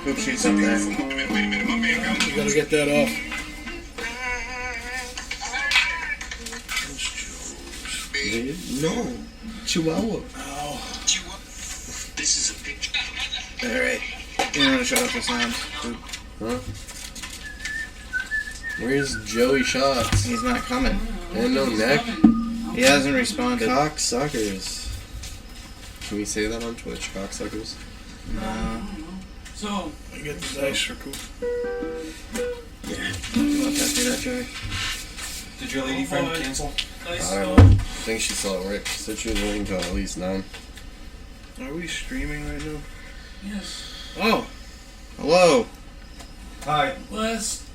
Poop sheet's up there. You gotta get that off. No. Chihuahua. Oh. This is a picture. Alright. You want to shut off the sound? Huh? Where's Joey Shots? He's not coming. And no neck. He hasn't responded. Cocksuckers. Can we say that on Twitch? Cocksuckers? No. So, I get the dice for Coop. You want to do that, Joey? Did your lady friend cancel? nice. I don't know. I think she's still at work. She said she was waiting until at least 9. Are we streaming right now? Yes. Oh. Hello. Hi. Last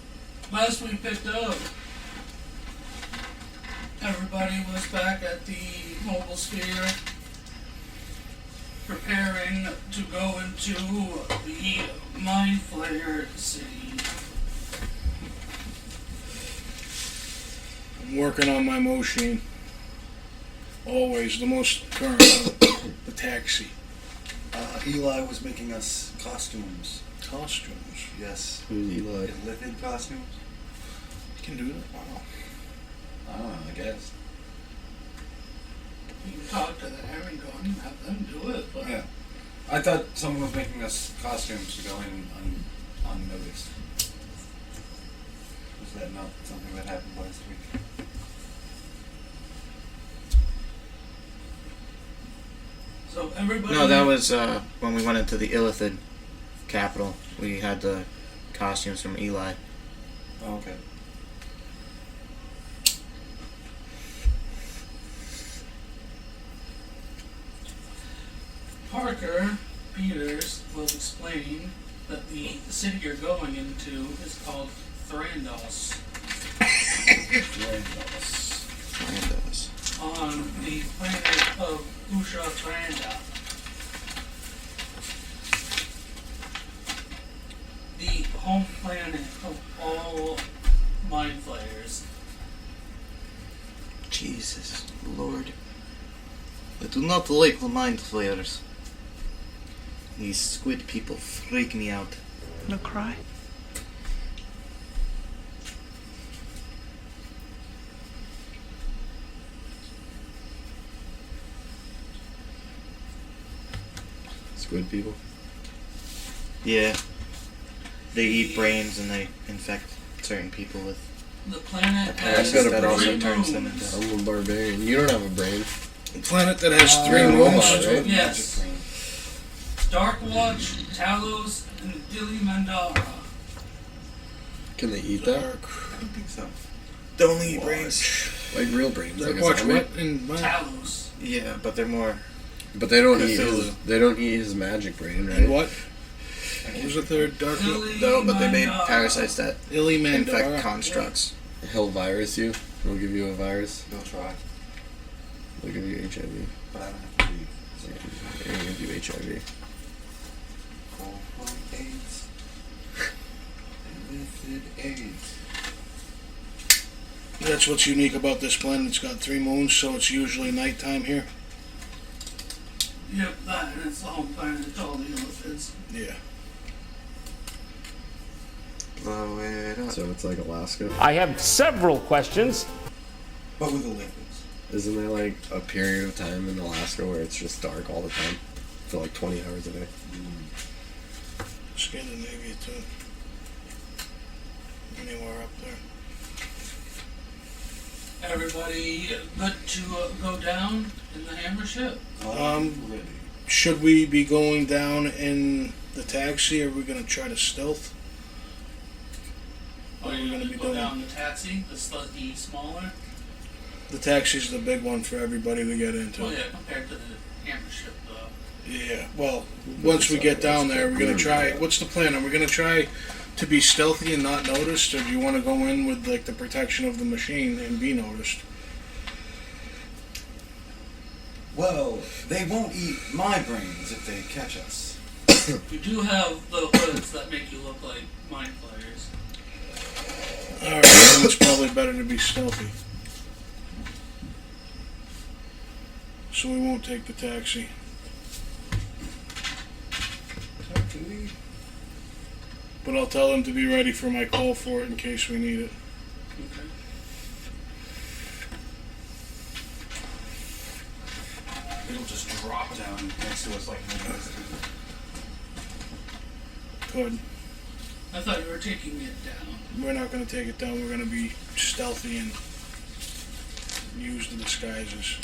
we picked up, everybody was back at the mobile sphere, preparing to go into the Mind Flayer city. I'm working on my machine. Always the most current one, the taxi. Eli was making us costumes. Costumes. Yes. Who's Eli? Lithid costumes? You can do that? Wow. I don't know, I guess. You can talk to the Herring Gun and have them do it, but Yeah. I thought someone was making us costumes to go in unnoticed. Was that not something that happened last week? so everybody. No, that was when we went into the Illithid capital. We had the costumes from Eli. Oh, okay. Parker Peters was explaining that the city you're going into is called Thrandos Randos. on the planet of Usha Thranda. The home planet of all Mind Flayers. Jesus Lord. I do not like the mind flayers. These squid people freak me out. Gonna cry? Squid people? Yeah. They eat brains and they infect certain people with The planet a parasite got a that also three turns them moons. into... I'm a barbarian. You don't have a brain. A planet that has three You're a moons. robot, right? Yes. Darkwatch, Talos, and Dilly Mandara. Can they eat that? I don't think so. They only eat brains. Like real brains? Dark Like a Watch zombie? what? In my, Talos. Yeah, but they're more... But they don't eat Cthulhu. his, they don't eat his magic brain, right? and what? What was the third? Dark Dilly No, but they made Mandara. parasites that Illimandara. infect constructs. He'll virus you. He'll give you a virus. They'll try, They'll give you HIV. but I don't have to be. They're gonna give you HIV. Call from AIDS. Lithid AIDS. That's what's unique about this planet. It's got three moons, so it's usually nighttime here. Yep, that, and it's the home planet to all the Illithids. Yeah. Blow it up. So it's like Alaska. I have several questions. But with the Lithids. Isn't there like a period of time in Alaska where it's just dark all the time? For like 20 hours a day. Scandinavia too. Anywhere up there. Everybody good to go down in the hammer ship? Ready. Should we be going down in the taxi, or are we gonna try to stealth? Or What are are we you gonna going be to go doing? down the taxi, the slightly smaller? The taxi's the big one for everybody to get into. Well, yeah, compared to the hammer ship, though. Yeah, well, once we get down there, we're gonna try. What's the plan? Are we gonna try to be stealthy and not noticed, or do you want to go in with like the protection of the machine and be noticed? Well, they won't eat my brains if they catch us. You do have the hoods that make you look like mind flayers. All right, then it's probably better to be stealthy. So we won't take the taxi. But I'll tell them to be ready for my call for it in case we need it. Okay. It'll just drop down next to us like nobody's Good. I thought you were taking it down. We're not going to take it down. We're going to be stealthy and use the disguises.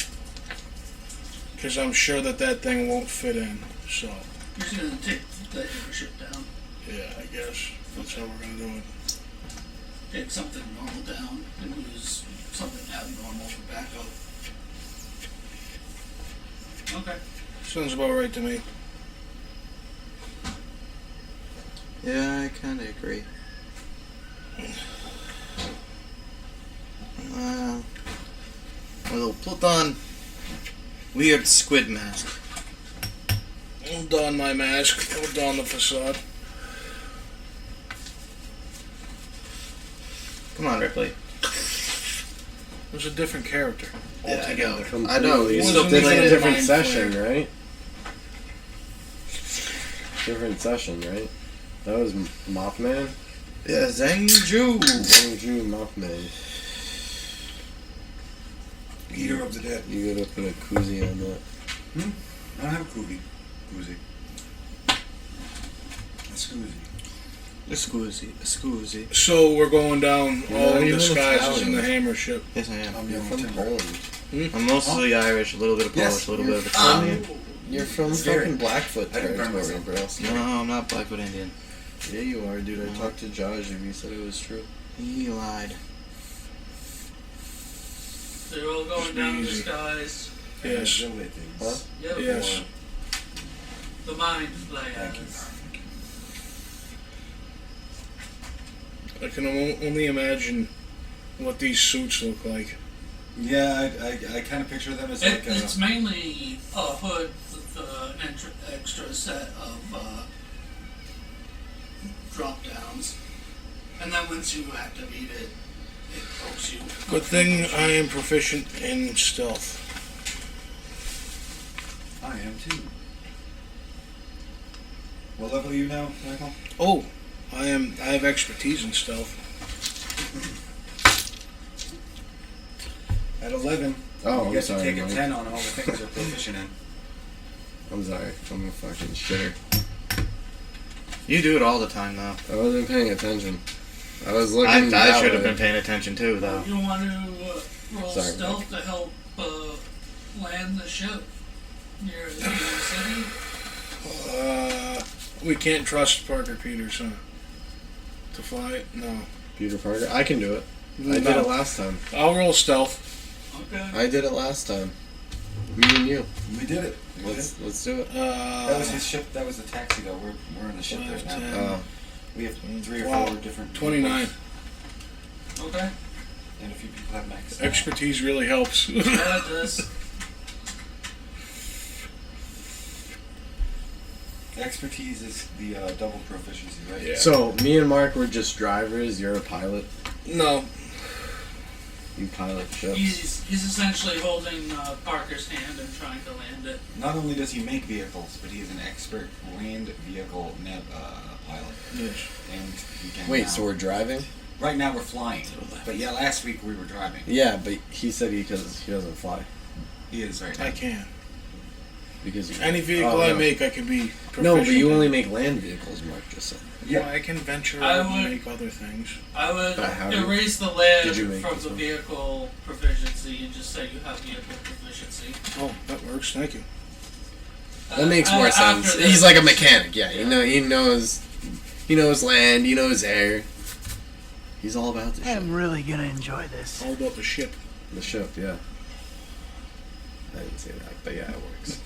Because I'm sure that thing won't fit in. So, You're just gonna take the airship down. yeah, I guess that's how we're going to do it. Take something normal down and use something abnormal for backup. Okay. Sounds about right to me. Yeah, I kind of agree. We'll put on weird squid mask. I'll don my mask. I'll don the facade. Come on, Ripley. It was a different character. Yeah, I know. Altogether. I know. You You Wasn't still did even like a a different mind session, flayer. right? Different session, right? That was Mothman? Yeah, Zhang Zhangju Mothman. Eater of the dead. You gotta put a koozie on that. I don't have a koozie. A scoozy. Scoozy. So we're going down You're all not in even disguises in Italian. the hammer ship. Yes, I am. I'm You're young from timber. Poland. I'm mostly Irish, a little bit of Polish, Yes, a little bit of you're- Italian. You're from Scary. fucking Blackfoot I didn't burn territory, myself. bro. No, I'm not Blackfoot Indian. Yeah, you are, dude. I talked to Josh and he said it was true. He lied. So you're all going down in Easy. disguise. Yes. Railway things. Huh? Yep. Yes. The mind play Thank you. I can only imagine what these suits look like. Yeah, I kind of picture them as like It's mainly a hood with an extra set of drop downs. And then once you activate it, it pokes you. Good thing I am proficient in stealth. I am too. What level are you now, Michael? Oh, I have expertise in stealth. At 11, Oh, you I'm get sorry, to take a Mike. 10 on all the things you're proficient in. I'm sorry. I'm a fucking shitter. You do it all the time, though. I wasn't paying attention. I was looking I that should have way. been paying attention too, though. You want to roll Sorry, stealth to help land the ship near the city? We can't trust Parker Peters, huh? To fly it? No. Peter Parker. I can do it. I did No. it last time. I'll roll stealth. Okay. I did it last time. Me and you. We did it. Let's do it. That was his ship. That was the taxi, though. We're in the ship right 5, now. 10. We have 3 or Wow. 4 different. 29. vehicles, Okay. And a few people have max. Expertise really helps. Yeah, it does. Expertise is the double proficiency, right? Yeah. So, me and Mark were just drivers. You're a pilot. No. You pilot ships. He's essentially holding Parker's hand and trying to land it. Not only does he make vehicles, but he's an expert land vehicle pilot. Yes. And he can. Wait, so we're driving? Right now we're flying. But yeah, last week we were driving. Yeah, but he said he doesn't fly. He is right now. I can. Because you, Any vehicle Oh, I no. make, I can be proficient No, but you in. only make land vehicles, Mark just said. Yeah, I can venture I out and would- make other things. I would But how do you- erase the land did you make from this the one? vehicle proficiency and just say you have vehicle proficiency. Oh, that works. Thank you. That makes more After sense. this- He's like a mechanic. Yeah, he knows land. He knows air. He's all about the I ship. am really gonna enjoy this. All about the ship. The ship, yeah. I didn't say that, but yeah, it works.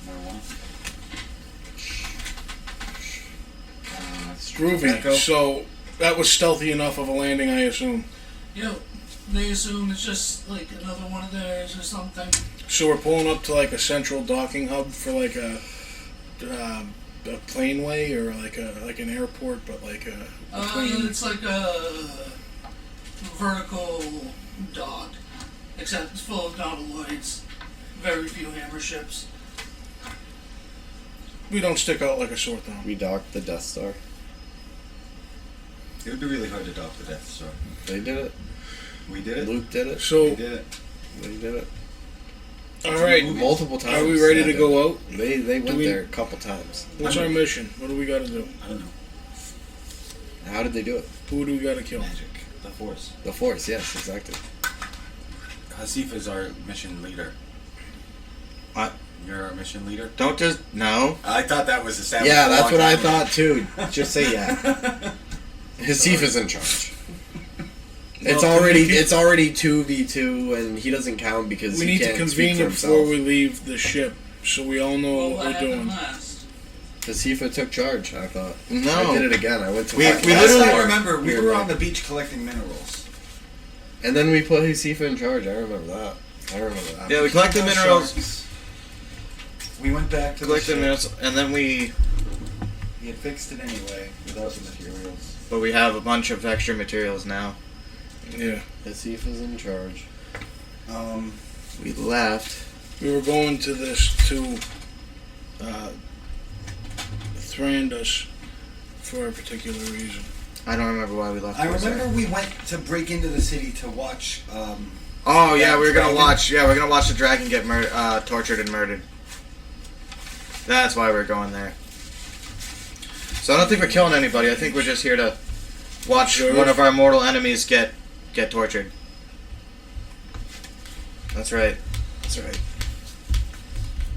Marijuana. Groovy. Tobacco. So that was stealthy enough of a landing, I assume. Yo, they assume it's just like another one of theirs or something. So we're pulling up to like a central docking hub for like a planeway or like an airport, but like a between. It's like a vertical dock, except it's full of nautiloids. Very few hammer ships. We don't stick out like a sore thumb. We docked the Death Star. It would be really hard to dock the Death Star. They did it. We did it. Luke did it. We So, did it. They did it. alright. Multiple times. Are we ready Yeah, to go out? They went we- there a couple times. What's our mission? What do we gotta do? I don't know. How did they do it? Who do we gotta kill? Magic. The Force. The Force, yes, exactly. Hasif is our mission leader. What? You're our mission leader? Don't just no. I thought that was established. Yeah, a that's long what I time ago. thought too. Just say yeah. Hasif is in charge. It's Well, already we- it's already 2v2 and he doesn't count because We he need to can't convene speak for before himself. we leave the ship, so we all know Well, what what we're happened doing. last? Hasifa took charge, I thought. No. I did it again. I went to We Last literally- I remember, we Here, were Mike. on the beach collecting minerals. And then we put Hasifa in charge. I remember that. I remember that. Yeah, we collected No minerals. sharks. We went back to the Collected ship. minerals, and then we had fixed it anyway without the materials. but we have a bunch of extra materials now. Yeah. Hasifa's in charge. We left. We were going to this to Thrandos for a particular reason. I don't remember why we left. I Corsair. remember we went to break into the city to watch. Oh yeah, that we were gonna dragon. watch. Yeah, we're gonna watch the dragon get tortured and murdered. That's why we're going there. So I don't think we're killing anybody. I think we're just here to watch Sure. one of our mortal enemies get tortured. That's right. That's right.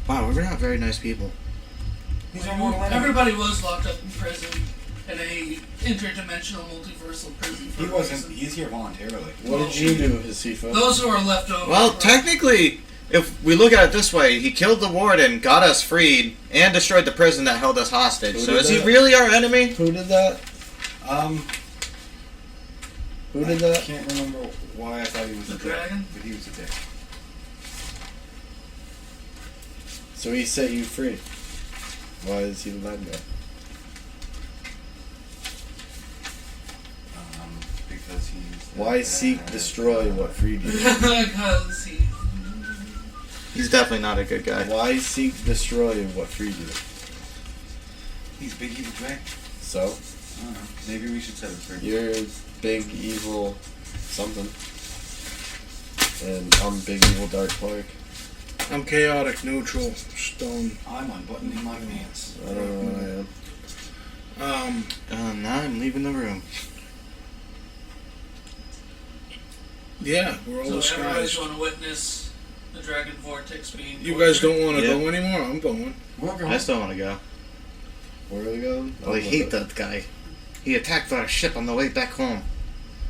Wow, we're not very nice people. These are mortal enemies. Everybody was locked up in prison in a interdimensional multiversal prison. For He a wasn't. reason. He's here voluntarily. What did you do, Hasifa? Those who are left over. Well, were- technically, if we look at it this way, he killed the warden, got us freed, and destroyed the prison that held us hostage. Who So did is he that? really our enemy? Who did that? Who did I that? can't remember why I thought he was The a dick, dragon? but he was a dick. So he set you free. Why is he the bad guy? Because he's. Why seek, destroy what freed you? Because he. He's definitely not a good guy. Why seek, destroy what freed you? He's big evil dragon. So, I don't know. Maybe we should set him free. you're big evil something. And I'm big evil dark Clark. I'm chaotic, neutral, stone. I'm unbuttoning my pants. I don't know what I am. Now I'm leaving the room. Yeah, we're all So everybody's disguised. going to witness the dragon vortex being. You guys don't want to Yeah. go anymore? I'm going. We're going. I still want to go. Where are we going? Well, I hate that guy. He attacked our ship on the way back home.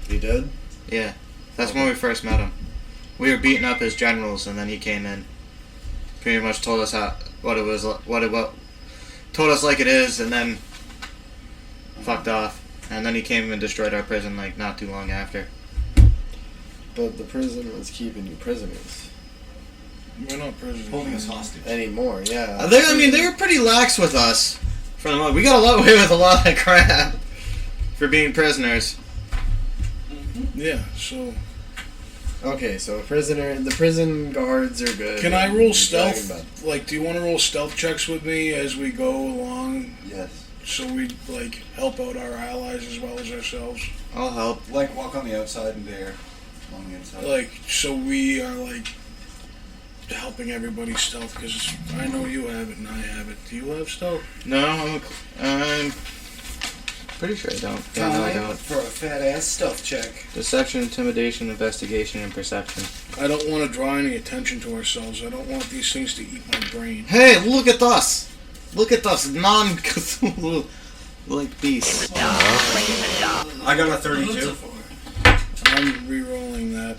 He did? Yeah, that's when we first met him. We were beating up his generals, and then he came in. Pretty much told us what it was, told us like it is, and then fucked off. And then he came and destroyed our prison like not too long after. But the prison was keeping you prisoners. We're not prisoners. Holding us hostage. Anymore, yeah. They were pretty lax with us. For the most, we got away with a lot of crap for being prisoners. Yeah, so. Okay, so the prison guards are good. Can I and roll Dragon stealth? Like, do you want to roll stealth checks with me as we go along Yes. so we, like, help out our allies as well as ourselves? I'll help. Like walk on the outside and dare on the inside. Like, so we are, like, helping everybody stealth, because I know you have it and I have it. Do you have stealth? No, I'm pretty sure I don't. Yeah, no, I Time don't. for a fat ass stealth check. Deception, intimidation, investigation, and perception. I don't want to draw any attention to ourselves. I don't want these things to eat my brain. Hey, look at us! Look at us, non-Cthulhu like beasts. I got a 32. I'm re-rolling that.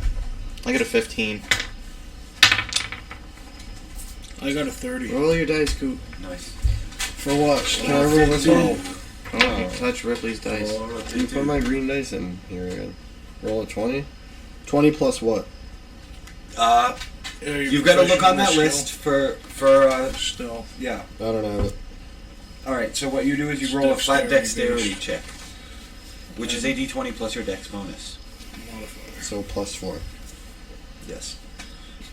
I got a 15. I got a 30. Roll your dice, Coop. Nice. For what? Can I roll this one? Oh, you touch Ripley's dice. You put my green dice in here again. Roll a 20? 20 plus what? Yeah, You've got to look on that list for Stealth. yeah. I don't have it. All right. So what you do is you roll a flat Dexterity dexterity check, which is a d20 plus your dex bonus. Modifier. So plus 4. Yes.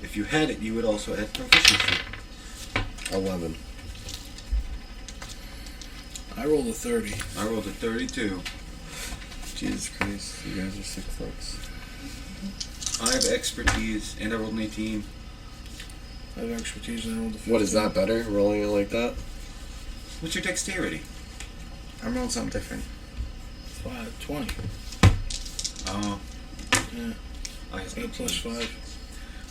If you had it, you would also add proficiency. 11. I rolled a 30. I rolled a 32. Jesus Christ, you guys are sick fucks. I have expertise, and I rolled an 18. I have expertise and I rolled a 15. What is that better? Rolling it like that? What's your dexterity? I'm rolling something different. 20. Oh. Yeah. I have I have plus 5.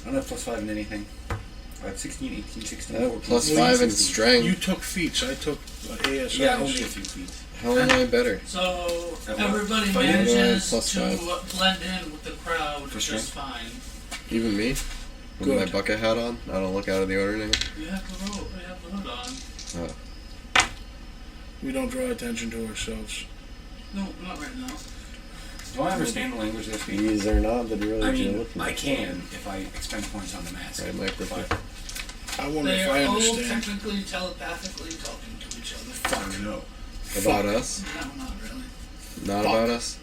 I don't have plus 5 in anything. I have 16, 18, 16, I have 14. plus Well, 5 in 16. strength. You took feats. I took ASIs. Yeah, only a few feet. How am I better? So At what? everybody Five? manages Plus to 5. blend in with the crowd For just fine. Even me? With Good. my bucket hat on? I don't look out of the ordinary? You have the robe, you have the hood on. Oh. We don't draw attention to ourselves. No, not right now. Do I understand the language they speak? These are not the I religion you're mean, looking I for. can if I expend points on the mask. Right, microphone. But I wonder They if are I all understand. technically telepathically talking to each other. fuck no. About us? No, not really. Not Fuck. about us?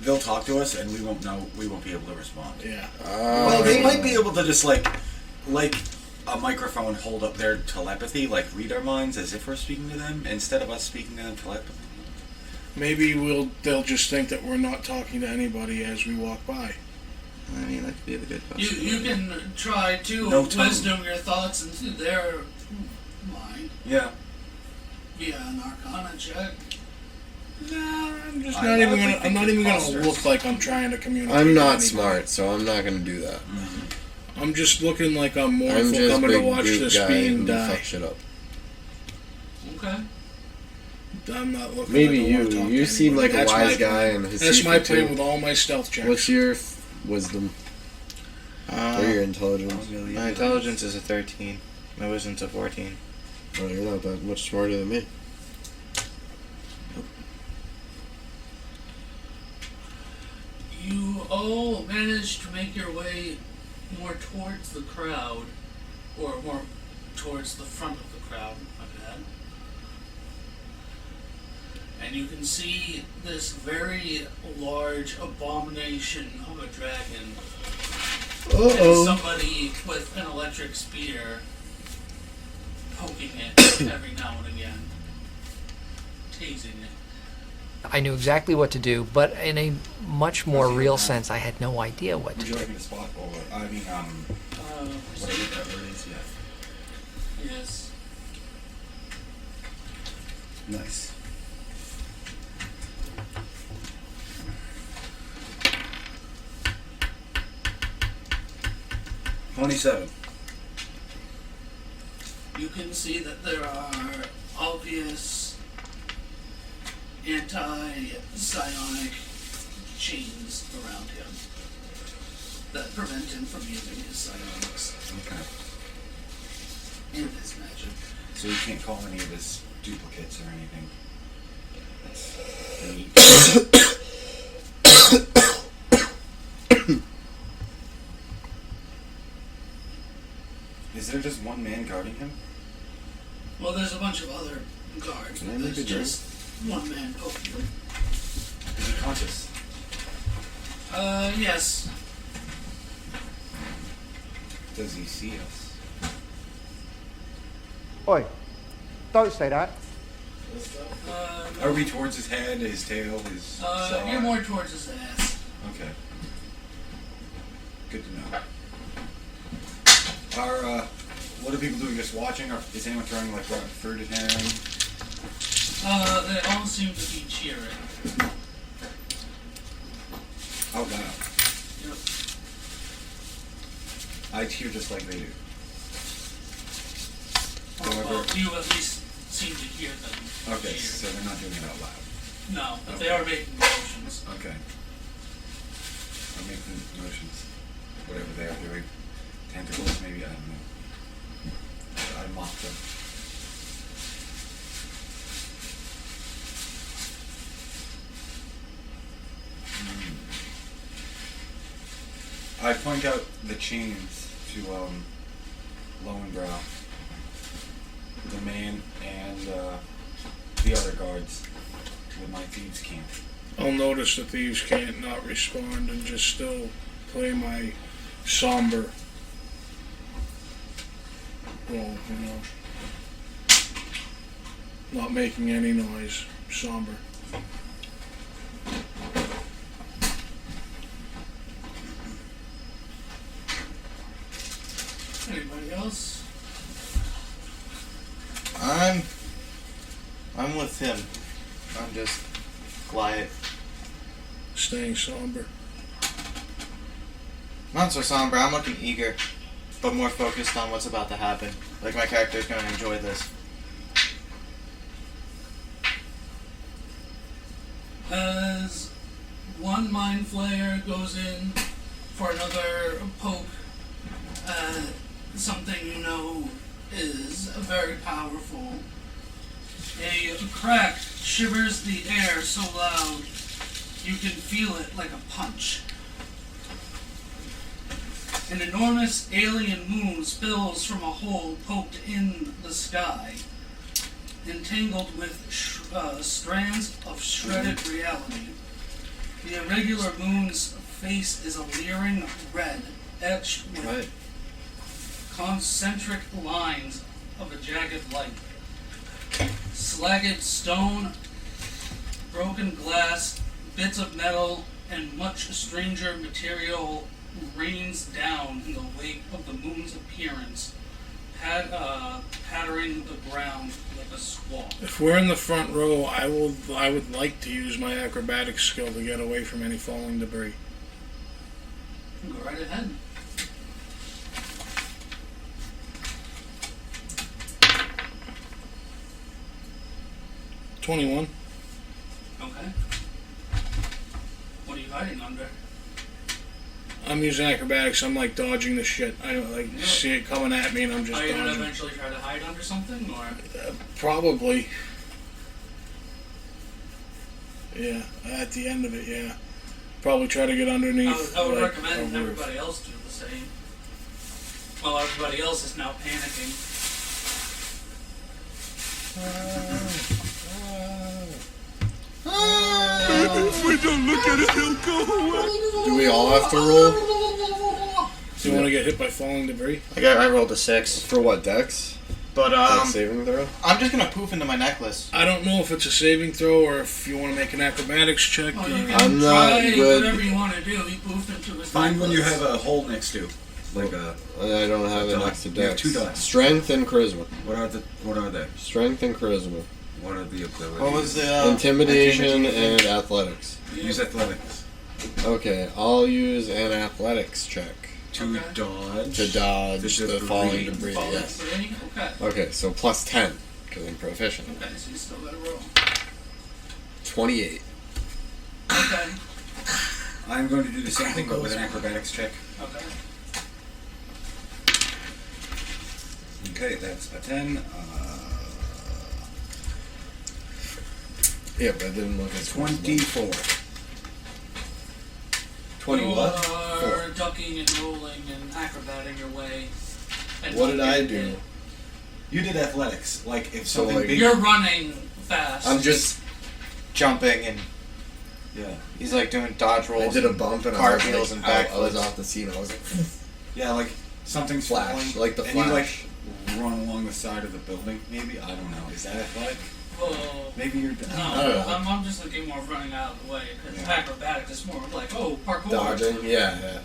They'll talk to us and we won't know. We won't be able to respond. Yeah. Well, they might be able to just like a microphone hold up their telepathy, like read our minds as if we're speaking to them instead of us speaking to them telepathy. Maybe they'll just think that we're not talking to anybody as we walk by. I mean, that could be a good You possibility. can try to No tone. wisdom your thoughts into their mind Yeah. via an arcana check. Nah, I'm just I'm not even not gonna. thinking I'm not even gonna imposters. look like I'm trying to communicate. I'm with not anybody. smart, so I'm not gonna do that. I'm just looking like I'm I'm mournful just coming to big watch brute this guy being who die. fuck shit up. Okay. I'm not looking. Maybe like I wanna talk you to seem like anybody. a That's my wise guy plan. and his That's my secret plan too. with all my stealth checks. What's your wisdom or your Uh, intelligence? my intelligence is a 13. My wisdom's a 14. Oh, you're not that much smarter than me. You all managed to make your way more towards the crowd, or more towards the front of the crowd, my bad. And you can see this very large abomination of a dragon. And somebody with an electric spear poking it every now and again, tasing it. I knew exactly what to do, but in a much more real sense, I had no idea what to Would you do. like me to spot or I mean whatever that word is, yeah. Yes. Nice. $27. You can see that there are obvious anti-psionic chains around him that prevent him from using his psionics Okay. and his magic. So you can't call any of his duplicates or anything. That's neat. Is there just one man guarding him? Well, there's a bunch of other guards, Can I but make there's a drink? just one man poking him. Is he conscious? Yes. Does he see us? Oi, don't say that. Are we towards his head, his tail, his side? You're more towards his ass. Okay. Good to know. What are people doing? Just watching? Or is anyone throwing like rotten fruit at him? They all seem to be cheering. Out loud. Yep. I cheer just like they do. Well, you at least seem to hear them. Okay, cheer. so they're not doing it out loud. No, but they are making motions. Okay. I'm making motions. Whatever they are doing. Tentacles, maybe, I don't know. I mock them. I point out the chains to Lowenbrow, the man, and the other guards with my thieves' camp. I'll notice that thieves can't not respond and just still play my somber role, you know. Not making any noise. Somber. Anybody else? I'm with him. I'm just quiet. Staying somber. Not so somber. I'm looking eager, but more focused on what's about to happen. Like my character's gonna enjoy this. As one mind flayer goes in for another poke at something you know is very powerful, a crack shivers the air so loud you can feel it like a punch. An enormous alien moon spills from a hole poked in the sky, entangled with strands of shredded reality. The irregular moon's face is a leering red, etched with concentric lines of a jagged light. Slagged stone, broken glass, bits of metal, and much stranger material rains down in the wake of the moon's appearance, pattering the ground like a squall. If we're in the front row, I would like to use my acrobatics skill to get away from any falling debris. Go right ahead. $21. Okay. What are you hiding under? I'm using acrobatics. I'm like dodging the shit. I don't like see it coming at me, and I'm just Are you gonna dodging. eventually try to hide under something, or? Probably. Yeah, at the end of it, yeah. Probably try to get underneath. I would like, recommend a roof. everybody else do the same. Well, everybody else is now panicking. If we don't look at it, he'll go away. Do we all have to roll? Do you want to get hit by falling debris? I rolled a 6. For what, Dex? But saving throw? I'm just gonna poof into my necklace. I don't know if it's a saving throw or if you want to make an acrobatics check. Oh, you can I'm not try good. whatever you want to do. He poofed into his Find one you necklace. have a hole next to. Like a. I don't have it dot. next to You have Dex. 2 dots. Strength and charisma. What are they? Strength and charisma. What are the abilities? What was the Intimidation and athletics. Use athletics. Okay, I'll use an athletics check To Okay. dodge. to dodge The the falling debris. debris. Falling Yes. debris? Okay. Okay, so plus 10 because I'm proficient. Okay, so you still gotta roll. 28. Okay. I'm going to do the same thing, but with an acrobatics check. Okay. Okay, that's a 10. Yeah, but I didn't look at 24. 20 You what? are ducking and rolling and acrobating your way. And What not did I getting do? hit. You did athletics. Like, if So, something like- big. You're running fast. I'm just jumping and Yeah. he's like doing dodge I rolls. did a bump and cartwheels I and was backflips. off the scene. I was like, Yeah, like, something's Flash, falling. like the and you, like, Flash. run along the side of the building, maybe? I don't know. Is that athletic? Whoa. Maybe you're. No, don't know. I'm just thinking more of running out of the way, because Yeah. acrobatics is more of like, oh, parkour. dodging. Yeah.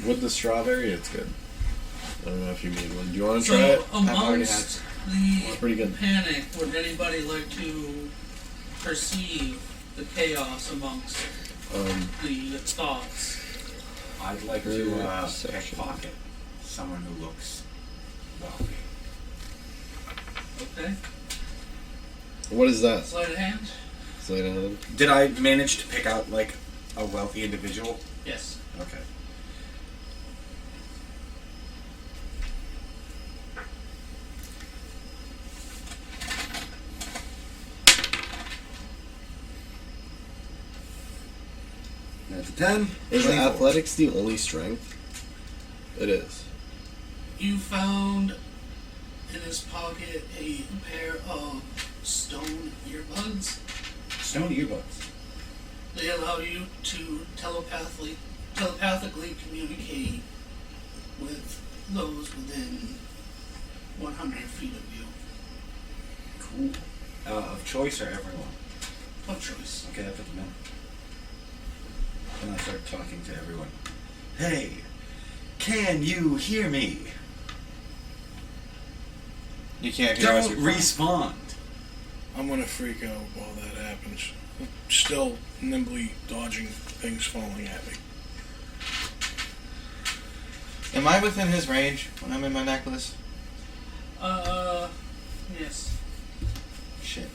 With the strawberry, it's good. I don't know if you need one. Do you want to try it? So, I've already amongst It's the pretty good. panic, would anybody like to perceive the chaos amongst the thoughts? I'd like to Perception. pickpocket someone who looks wealthy. Okay. What is that? Sleight of hand? Sleight of hand. Did I manage to pick out, like, a wealthy individual? Yes. Okay. That's a 10. Is 24. athletics the only strength? It is. You found in his pocket a pair of stone earbuds. Stone earbuds. They allow you to telepathically communicate those within 100 feet of you. Cool. Of choice or everyone? Of choice. Okay, I put them in. And I start talking to everyone. Hey, can you hear me? You can't hear us. Don't respond. I'm gonna freak out while that happens. Still nimbly dodging things falling at me. Am I within his range when I'm in my necklace? Yes. Shit.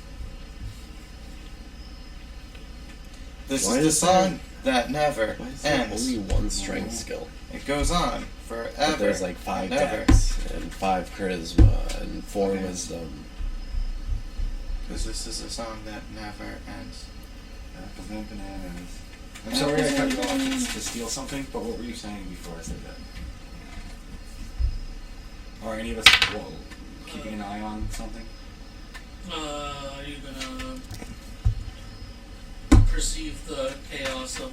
This Why is the is there- song that never Why is there ends. only one strength skill? It goes on forever. But there's like 5 and ever. dex and 5 charisma and 4 Okay. wisdom. Because this is a song that never ends. Apples and bananas. I'm sorry I cut you off to steal something, but what were you saying before I said that? Are any of us keeping an eye on something? Are you gonna perceive the chaos of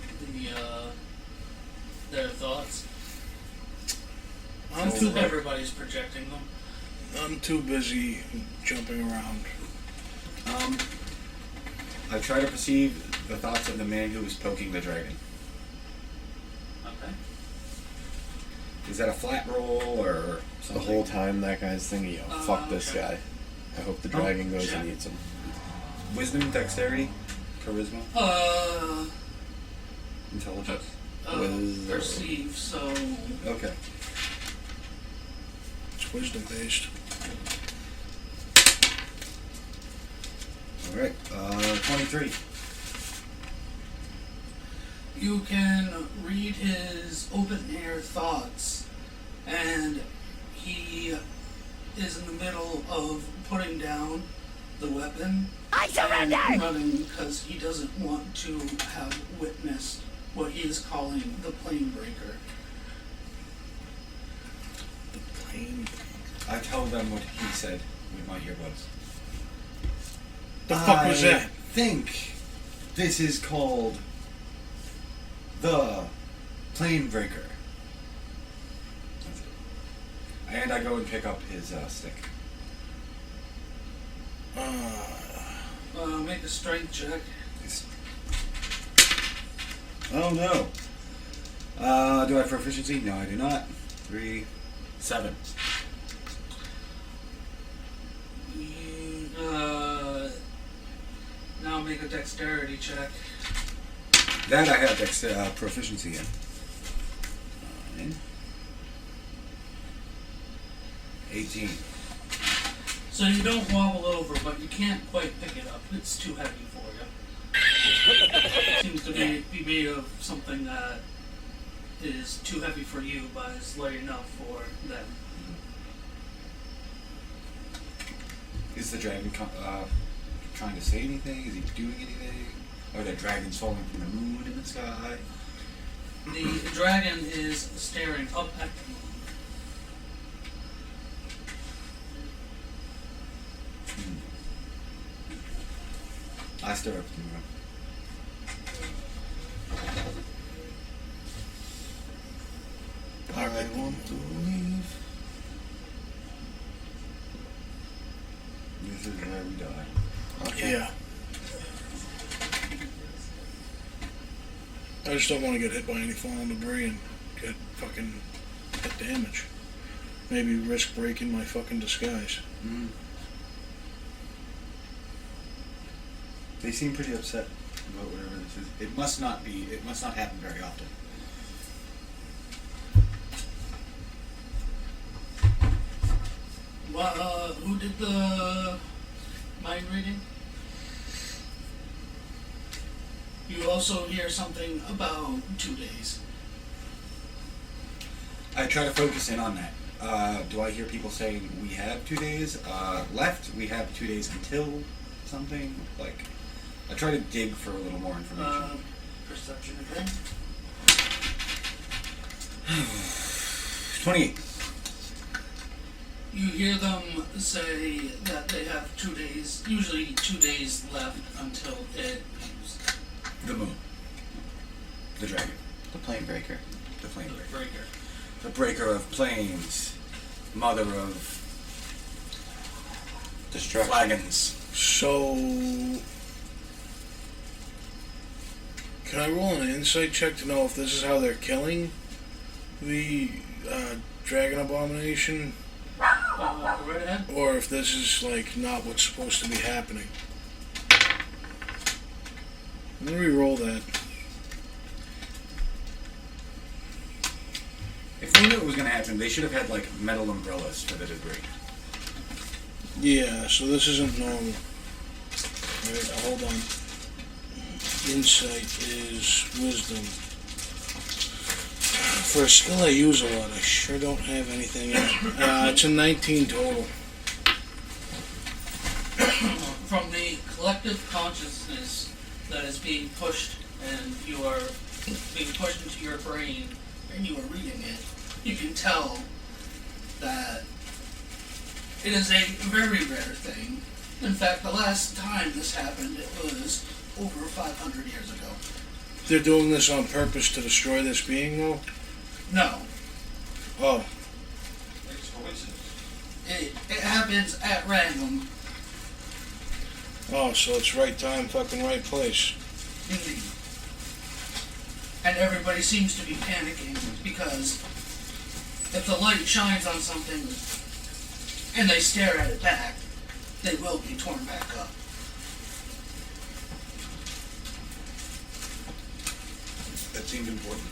their thoughts? I'm Since too everybody's projecting them. I'm too busy jumping around. I try to perceive the thoughts of the man who was poking the dragon. Okay. Is that a flat roll or The something? whole time that guy's thinking, yo, fuck this okay. guy. I hope the dragon goes and check. eats him. Wisdom, dexterity, charisma, intelligence. Wisdom. Perceive, so Okay. It's wisdom based. Alright. 23. you can read his open-air thoughts, and he is in the middle of putting down the weapon and running because he doesn't want to have witnessed what he is calling the plane breaker. The plane. I tell them what he said with my earbuds. The fuck was I that? think this is called the plane breaker. That's it. And I go and pick up his stick. Make a strength check. Oh no. Do I have proficiency? No, I do not. 3, 7. Now make a dexterity check. That I have proficiency in. 9. 18. So you don't wobble over, but you can't quite pick it up. It's too heavy for you. Seems to be made of something that is too heavy for you, but is light enough for them. Is the dragon trying to say anything? Is he doing anything? Are there dragons falling from the moon in the sky? The dragon is staring up at the moon. I stare up at the moon. I want to leave. This is where we die. Okay. Yeah. I just don't want to get hit by any falling debris and get damage. Maybe risk breaking my fucking disguise. Mm. They seem pretty upset about whatever this is. It must not happen very often. Who did the mind reading? You also hear something about 2 days. I try to focus in on that. Do I hear people saying we have 2 days left? We have 2 days until something? Like, I try to dig for a little more information. Perception again. 28. You hear them say that they have 2 days, usually 2 days left until it leaves. The moon. The dragon. The plane breaker. The plane The breaker. breaker. The breaker of planes. mother of Destruction. flagons. So, can I roll an insight check to know if this is how they're killing the dragon abomination, Right ahead. or if this is like not what's supposed to be happening? I'm gonna re-roll that. If they knew it was going to happen, they should have had like metal umbrellas for the debris. Yeah, so this isn't normal. Alright, hold on. Insight is wisdom. For a skill I use a lot, I sure don't have anything in it. It's a 19 total. From the collective consciousness that is being pushed, and you are being pushed into your brain, and you are reading it, you can tell that it is a very rare thing. In fact, the last time this happened, it was over 500 years ago. They're doing this on purpose to destroy this being, though? No, Oh, It's coincidence. it happens at random. oh, so it's right time, fucking right place. Indeed. And everybody seems to be panicking because if the light shines on something and they stare at it back, they will be torn back up. That seemed important.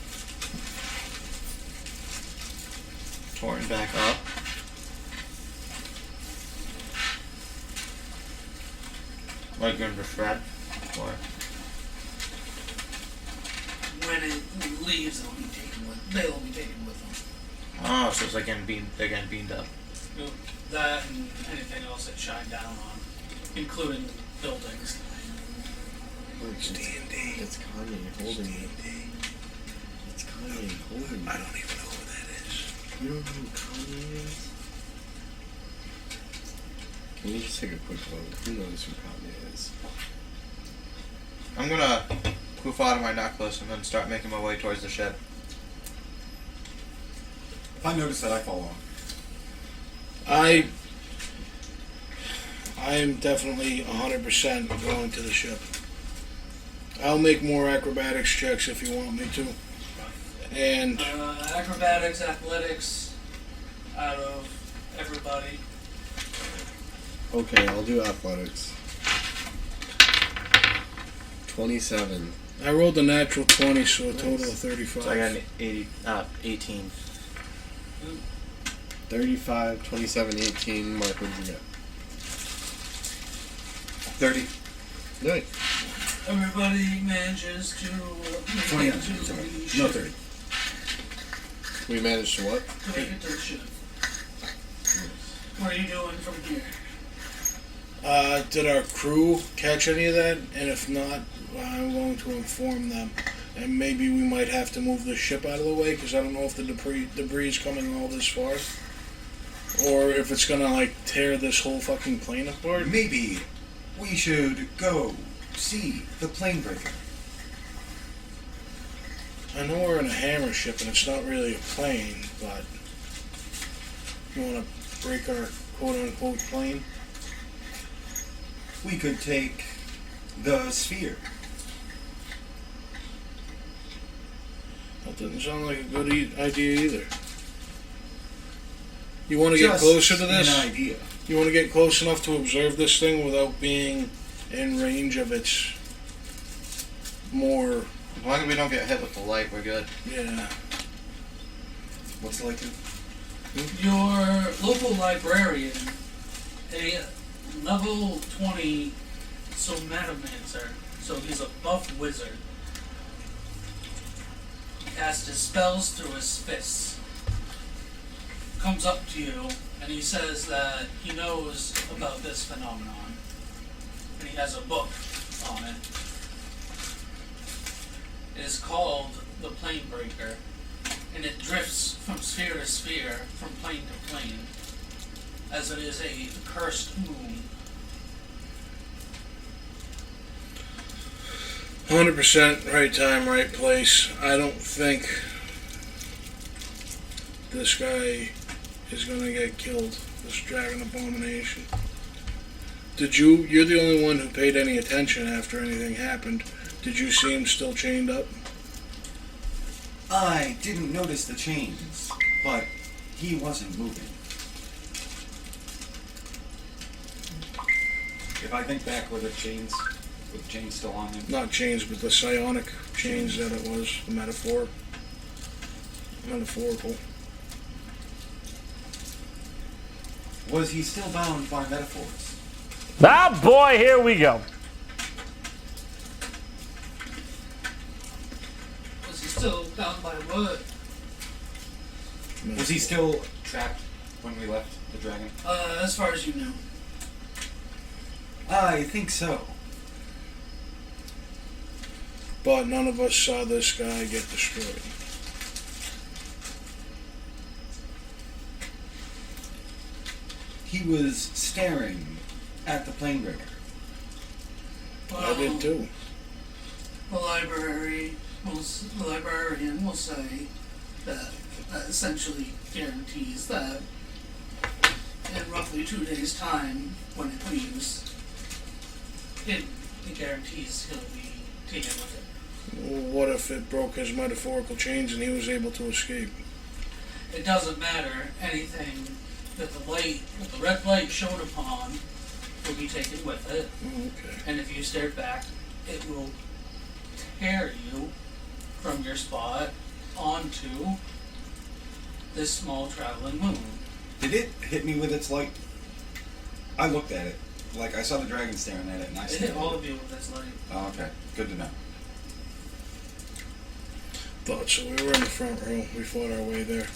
Torn back up. Like going to shred? Or When it leaves, they'll be taken with them. oh, so it's like they're getting beamed up. That and anything else that shine down on, including buildings. It's D&D. It's Kanye holding it. It's Kanye holding it. I don't even know who that is. You don't know who Kanye is? Can you just take a quick look? Who knows who Kanye is? I'm gonna poof out of my necklace and then start making my way towards the ship. If I notice that, I fall on. I am definitely 100% going to the ship. I'll make more acrobatics checks if you want me to. And Acrobatics, athletics, out of everybody. Okay, I'll do athletics. 27. I rolled a natural 20, so a total of 35. So I got an 18. 35, 27, 18. Mark, what did you get? 30. Nice. Everybody manages to 20. make it to the No, ship. 30. We managed to what? To make it to the ship. What are you doing from here? Did our crew catch any of that? And if not, I'm going to inform them. And maybe we might have to move the ship out of the way, because I don't know if the debris is coming all this far. Or if it's going to, like, tear this whole fucking plane apart. Maybe we should go see the plane breaker. I know we're in a hammer ship and it's not really a plane, but you want to break our quote-unquote plane? We could take the sphere. That doesn't sound like a good idea either. You want to get Just closer to this? An idea. You want to get close enough to observe this thing without being in range of its more... As long as we don't get hit with the light, we're good. Yeah. What's it like to? Your local librarian, a level 20 somatomancer, so he's a buff wizard, casts his spells through his fists, comes up to you, and he says that he knows about this phenomenon, and he has a book on it. It is called the Plane Breaker, and it drifts from sphere to sphere, from plane to plane, as it is a cursed moon. 100% right time, right place. I don't think this guy is gonna get killed. This dragon abomination. You're the only one who paid any attention after anything happened. Did you see him still chained up? I didn't notice the chains, but he wasn't moving. If I think back, with the chains still on him? Not chains, but the psionic chains that it was, the metaphorical. Was he still bound by metaphors? Ah, boy, here we go. Was he still bound by what? Was he still trapped when we left the dragon? As far as you know. I think so. But none of us saw this guy get destroyed. He was staring at the planebreaker. I did too. The librarian will say that essentially guarantees that in roughly 2 days' time, when it leaves, it guarantees he'll be taken with it. What if it broke his metaphorical chains and he was able to escape? It doesn't matter. Anything that the red light showed upon will be taken with it. Oh, okay. And if you stare back, it will tear you from your spot onto this small traveling moon. Did it hit me with its light? I looked at it. Like, I saw the dragon staring at it, and I It stared hit at all it. of you with this light. Oh, okay. Good to know. Thought so. We were in the front row. We fought our way there.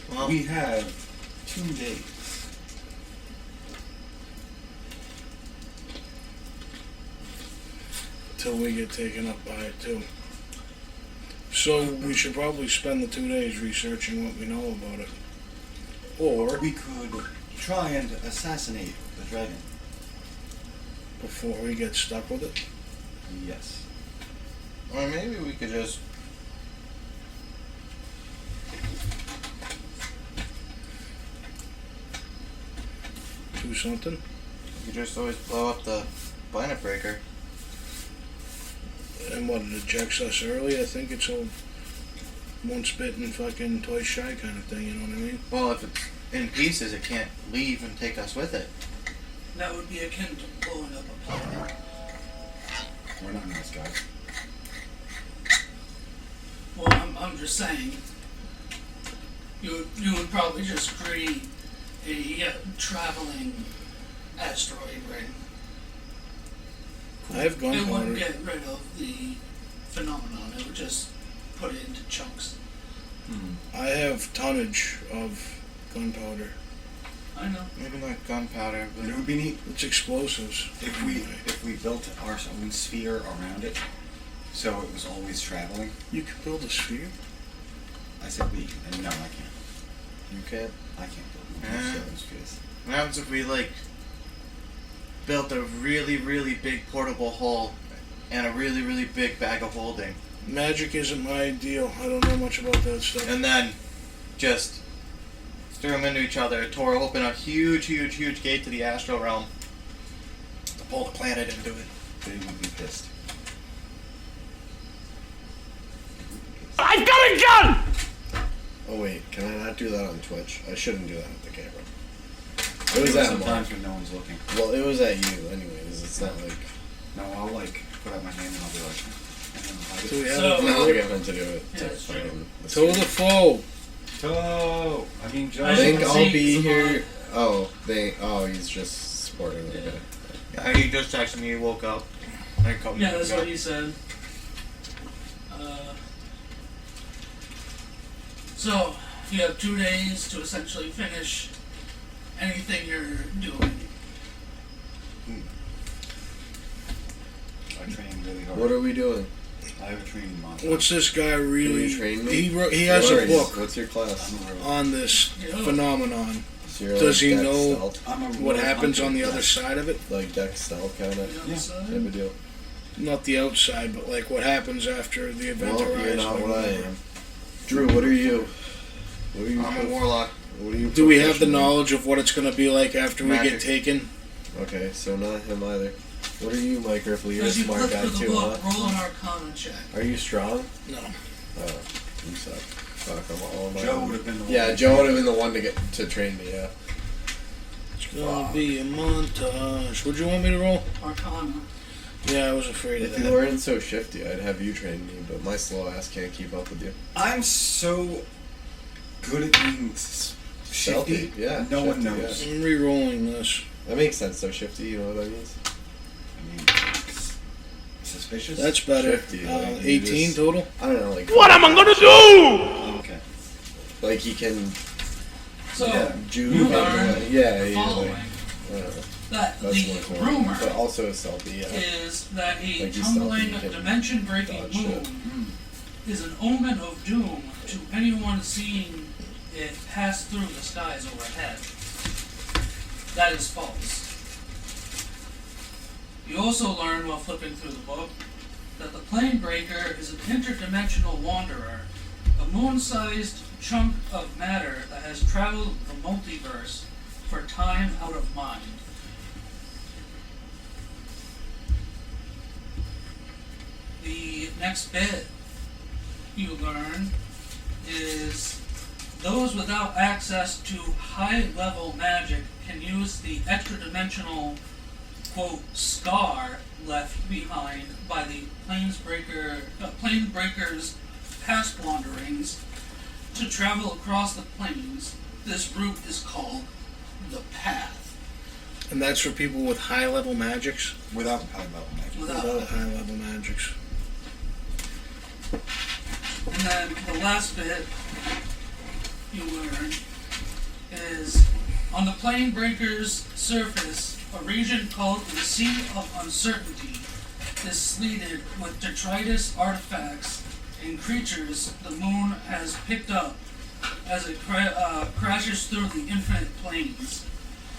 Well, We have 2 days. Till we get taken up by it too. So we should probably spend the 2 days researching what we know about it. Or We could try and assassinate the dragon. before we get stuck with it. Yes. or maybe we could just Do something. we could just always blow up the planet breaker. And what, it ejects us early? I think it's a once bitten, fucking twice shy kind of thing, you know what I mean? Well, if it's in pieces, it can't leave and take us with it. That would be akin to blowing up a planet. We're not nice guys. Well, I'm just saying, you would probably just create a traveling asteroid ring. I have It gunpowder. wouldn't get rid of the phenomenon. It would just put it into chunks. I have tonnage of gunpowder. I know. Maybe not gunpowder, but It would be neat It's explosives. if we built our own sphere around it, so it was always traveling. You could build a sphere. I said we, and no, I can't. you could. I can't build one of those spheres. What happens if we built a really, really big portable hull and a really, really big bag of holding, Magic isn't my deal. I don't know much about that stuff. and then just threw them into each other, tore open a huge, huge, huge gate to the astral realm to pull the planet into it? They would be pissed. I've got a gun! Oh wait, can I not do that on Twitch? I shouldn't do that with the camera. It was at sometimes Mark. when no one's looking. Well, it was at you anyways. It's not like No, I'll like put out my hand and I'll be like, and then hide Do we it. have So- a not like I meant to do it. Yeah, to that's true. fucking- toe the foe? Oh, I mean, I just I think can I'll see be some here. Oh, he's just supporting. Yeah. Okay. Yeah, he just texted me. He woke up. I called me. Yeah, that's what he said. So, you have 2 days to essentially finish anything you're doing. I train really hard. What are we doing? I have a training montage. What's this guy really? Can you train me? He has a What's- book What's your class? I'm a robot. on this Yeah. phenomenon. So you're Does like he deck know stealth, I'm a what rogue happens hunter, on the other yes. side of it? like deck stealth kind of The outside? type of deal. Not the outside, but like what happens after the event Well, arrives. you're not like what I whatever. am. Drew, what are you? What are you? I'm a warlock. What are you? Do we have the proficient in? knowledge of what it's going to be like after we Magic. get taken? Okay, so not him either. What are you, Mike Ripley? You're a As you smart flip guy through the too, book, huh? roll an Arcana check. Are you strong? No. Oh, you suck. Fuck, I'm all on my Joe own. would have been the one. Yeah, Joe would have been the one to train me. Yeah. It's going to be a montage. Would you want me to roll? Arcana. Yeah, I was afraid of If you that. weren't so shifty, I'd have you train me, but my slow ass can't keep up with you. I'm so good at being Stealthy, shifty. yeah, No one shifty, knows. I'm re-rolling this. That makes sense, though. Shifty, you know what that means? I mean, suspicious. That's better. Shifty, like, you 18 just- total? I don't know, like What am I gonna do? okay. like he can So, juke you out the learn way. Yeah, the yeah, following. like, I don't know. That That's the more cool. rumor But also stealthy, yeah. is that a Like he's tumbling, stealthy, he can dimension-breaking dodge moon shit. is an omen of doom to anyone seeing it pass through the skies overhead. That is false. You also learn while flipping through the book that the Plane Breaker is an interdimensional wanderer, a moon-sized chunk of matter that has traveled the multiverse for time out of mind. The next bit you learn is those without access to high-level magic can use the extra-dimensional, quote, scar left behind by the plane breakers' past wanderings to travel across the planes. This route is called the Path. And that's for people with high-level magics? Without high level magic. Without high-level magics. And then the last bit you learn is on the plane breaker's surface, a region called the Sea of Uncertainty is sleeted with detritus artifacts and creatures the moon has picked up as it crashes through the infinite planes.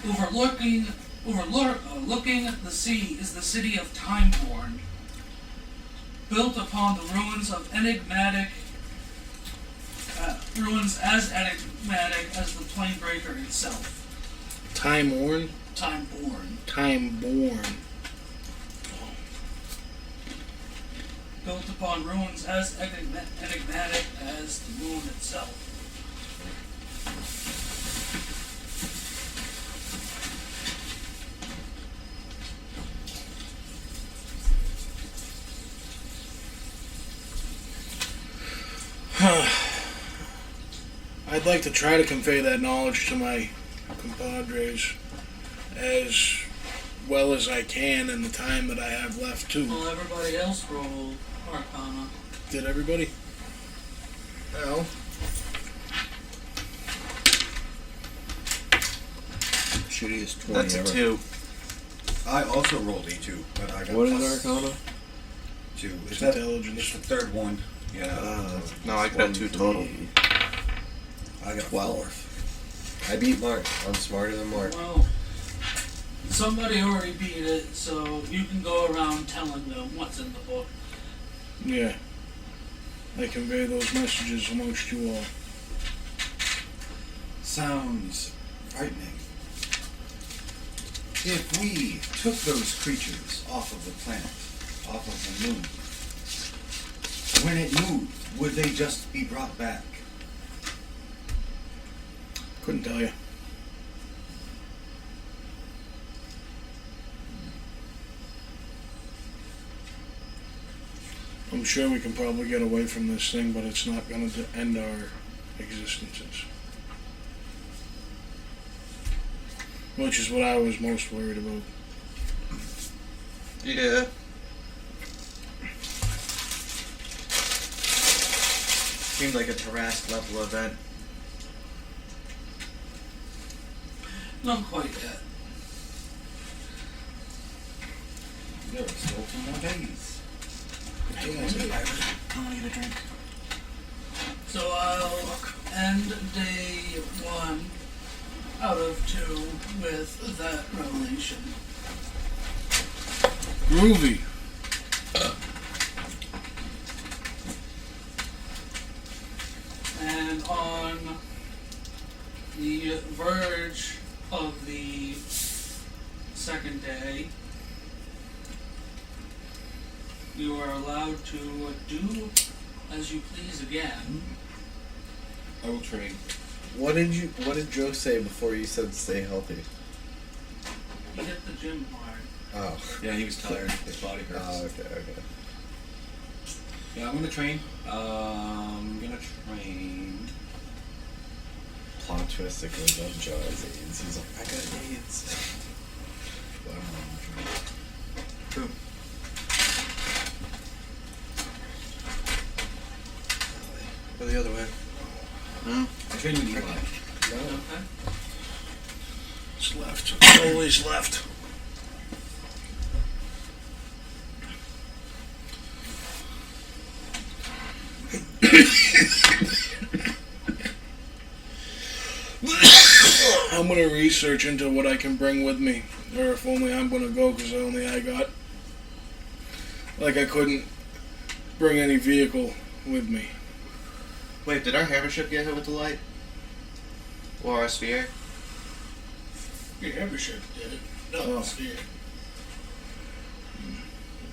Overlooking the sea is the city of Timeborn, built upon the ruins of ruins as enigmatic as the plane breaker itself. Time-worn? Timeborn. Time-born. Built upon ruins as enigmatic as the moon itself. I'd like to try to convey that knowledge to my compadres as well as I can in the time that I have left, too. Well, everybody else roll Arcana. Did everybody? Al? Shittiest 20 That's a ever. 2. I also rolled a 2, but I got What plus is Arcana? 2. Is It's that intelligence. it's the third one? Yeah. No, I got 2 total. I got a 12. I beat Mark. I'm smarter than Mark. Well, somebody already beat it, so you can go around telling them what's in the book. Yeah. I convey those messages amongst you all. Sounds frightening. If we took those creatures off of the planet, off of the moon, when it moved, would they just be brought back? Couldn't tell you. I'm sure we can probably get away from this thing, but it's not going to end our existences. Which is what I was most worried about. Yeah. Seemed like a Tarrasque level event. Not quite yet. There are still 2 more days. I want to get a drink. So I'll end day 1 out of 2 with that revelation. Groovy. And on the verge of the second day, you are allowed to do as you please again. I will train. What did Joe say before you said stay healthy? He hit the gym hard. Oh. Yeah, he was tired. His body hurts. Oh, okay. Yeah, I'm gonna train. I'm gonna train. Plot twist, it goes up Joe has AIDS. He's like, I got AIDS. But I don't know, I'm gonna train. True. Go the other way. No? I train with Eli. No. Okay. It's left. Always left. I'm gonna research into what I can bring with me, or if only I'm gonna go because I got. Like I couldn't bring any vehicle with me. Wait, did our hammer ship get hit with the light? Or our sphere? Your hammer ship did it. Oh. Sphere.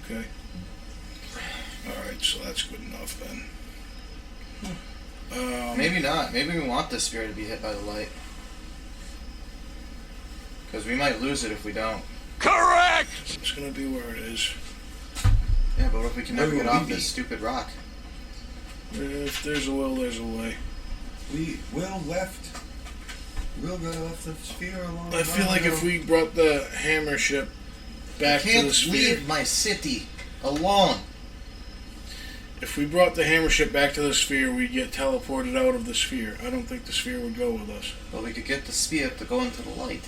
Okay. Alright, so that's good enough then. Maybe not. Maybe we want the sphere to be hit by the light. Because we might lose it if we don't. Correct! It's gonna be where it is. Yeah, but what if we can never Where get will off we be? this stupid rock? If there's a will, there's a way. Will left the sphere alone. I feel like if we brought the hammer ship back I can't to the sphere. leave my city alone. If we brought the hammer ship back to the sphere, we'd get teleported out of the sphere. I don't think the sphere would go with us. But we could get the sphere to go into the light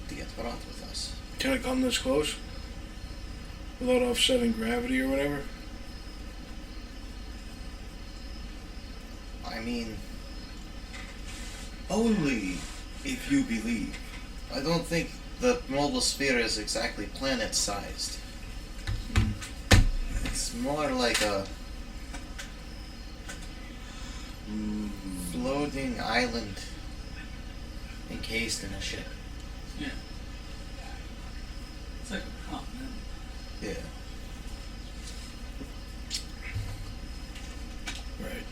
to get brought with us. Can it come this close? Without offsetting gravity or whatever? I mean, Only if you believe. I don't think the mobile sphere is exactly planet-sized. It's more like a floating island encased in a ship. Yeah. It's like a continent. Yeah. Right.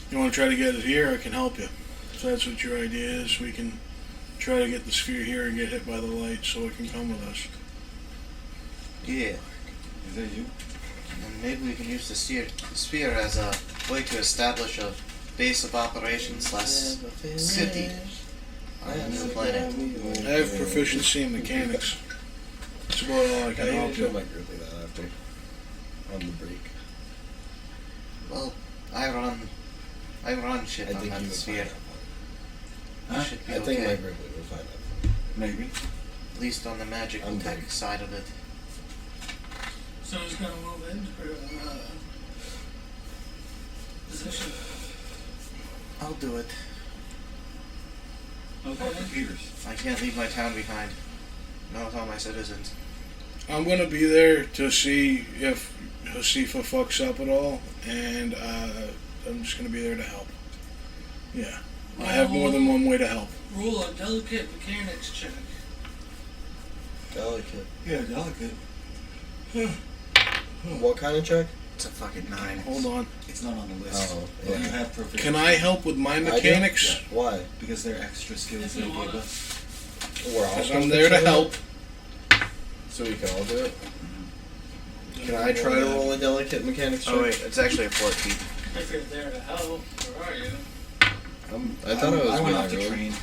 You want to try to get it here? I can help you. If that's what your idea is, we can try to get the sphere here and get hit by the light so it can come with us. Yeah. Is that you? And maybe we can use the sphere as a way to establish a base of operations slash city on a new planet. I have proficiency in mechanics. That's about all I can I help need to show you. my grizzly that after. On the break. Well, I run shit I on think that you would sphere. find That Huh? should be that. I think my okay. grizzly would find that. Maybe. At least on the magical I'm tech big. side of it. So he's gonna move into her position. I'll do it. Okay. Computers. I can't leave my town behind. Not with all my citizens. I'm gonna be there to see if Josefa fucks up at all, and I'm just gonna be there to help. Yeah. I have more than one way to help. Roll a delicate mechanics check. Delicate. Yeah, delicate. What kind of check? It's a fucking 9. Hold on. It's not on the list. Oh, But you yeah. have proficiency. Can I help with my I do? mechanics? Yeah. Why? Because they're extra skills If they you gave wanna. us. We're all Because supposed I'm there to do help. it? So we can all do it? Can I try to roll a delicate mechanics check? Oh wait, it's actually a 14. If you're there to help, where are you? I thought it was I went when off to rolled. train.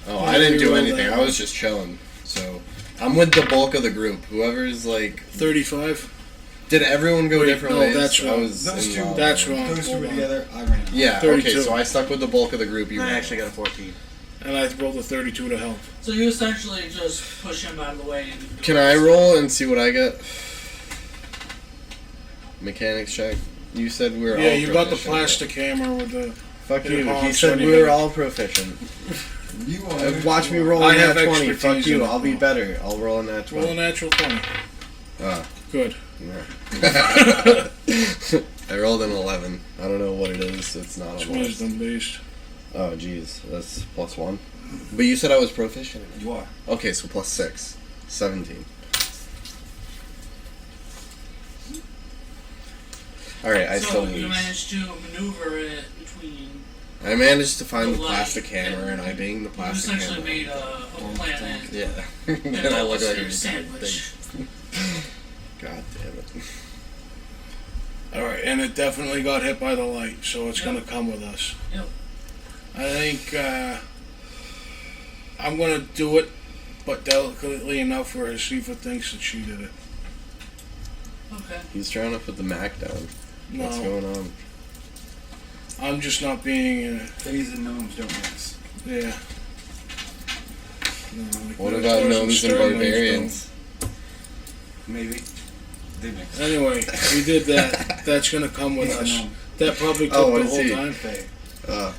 Oh, Yeah, I didn't you do rolled anything. that I one. was just chilling. So I'm with the bulk of the group. Whoever's like, 35? did everyone go Wait, different no, ways? that's I wrong. was Those two- involved. That's wrong. Those two Hold were on. together. I ran out. Yeah. 32. Okay. So I stuck with the bulk of the group. You I rolled. actually got a 14. And I rolled a 32 to help. So you essentially just push him out of the way and you do Can it. I roll and see what I get? Mechanics check. You said we were all Yeah, you got the proficient. plastic hammer with the. If Fuck It you. He haunts said we anybody. were all proficient. You are. Watch me roll I a have nat 20. expertise Fuck you. in it, I'll be though. better. I'll roll a nat 20. Roll a natural 20. Ah, Good. yeah. I rolled an 11. I don't know what it is. It's not It's a bonus. wisdom based. Oh, jeez. That's plus 1. But you said I was proficient. You are. Okay, so plus 6. 17. Alright, I so still you lose. managed to maneuver it between. I managed to find The the light plastic hammer, and I banged the You plastic essentially hammer. made a planet. Yeah. And and I that look was like a your retarded sandwich. thing. God damn it. Alright, and it definitely got hit by the light, so it's Yep. going to come with us. Yep. I think I'm going to do it, but delicately enough for Hasifa thinks that she did it. Okay. He's trying to put the Mac down. No, What's going on? I'm just not being. Ladies and gnomes don't mix. Yeah. No, like What the about Taurus gnomes and Sterlings barbarians? Maybe. They mix. don't. Anyway, we did that. That's going to come with He's a us. gnome. That probably took Oh, what the is whole he? time. Fae. Uh,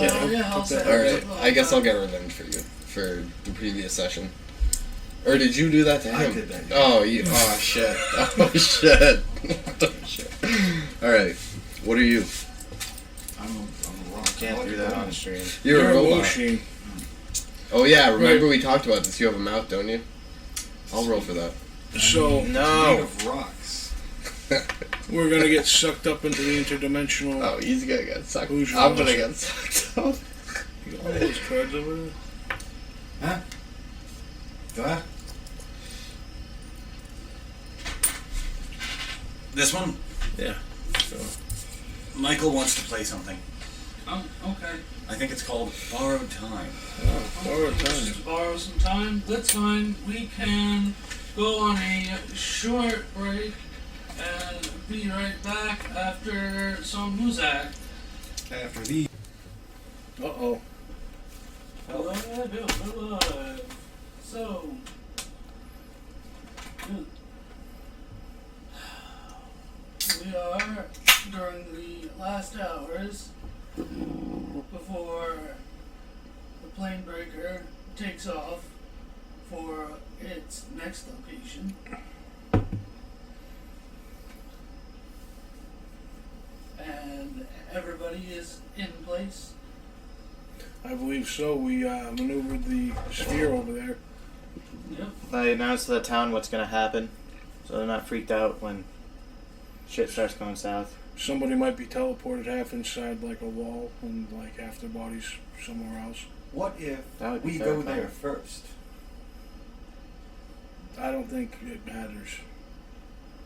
Yeah, I'll say Alright, I guess I'll get revenge for you for the previous session. Or did you do that to him? I did that. Oh, you. Oh, shit. Oh, shit. Oh, shit. Alright, what are you? I'm a rock. Can't do that on stream. You're a robot. machine. Oh, yeah, remember Right. we talked about this. You have a mouth, don't you? I'll roll for that. So Made No. of rocks. we're going to get sucked up into the interdimensional. Oh, he's gonna get sucked. Who's your I'm gonna boss? get sucked up. You got all those cards over there? Huh? What? This one? Yeah. So, Michael wants to play something. Oh, okay. I think it's called Borrowed Time. borrowed time. Just borrow some time. That's fine. We can go on a short break and be right back after some Muzak. After the. Uh-oh. Alive. So, we are during the last hours before the plane breaker takes off for its next location. And everybody is in place. I believe so. We maneuvered the sphere over there. Yep. I announced to the town what's gonna happen, so they're not freaked out when shit starts going south. Somebody might be teleported half inside like a wall and like half their body's somewhere else. What if That would be we go terrifying. there first? I don't think it matters.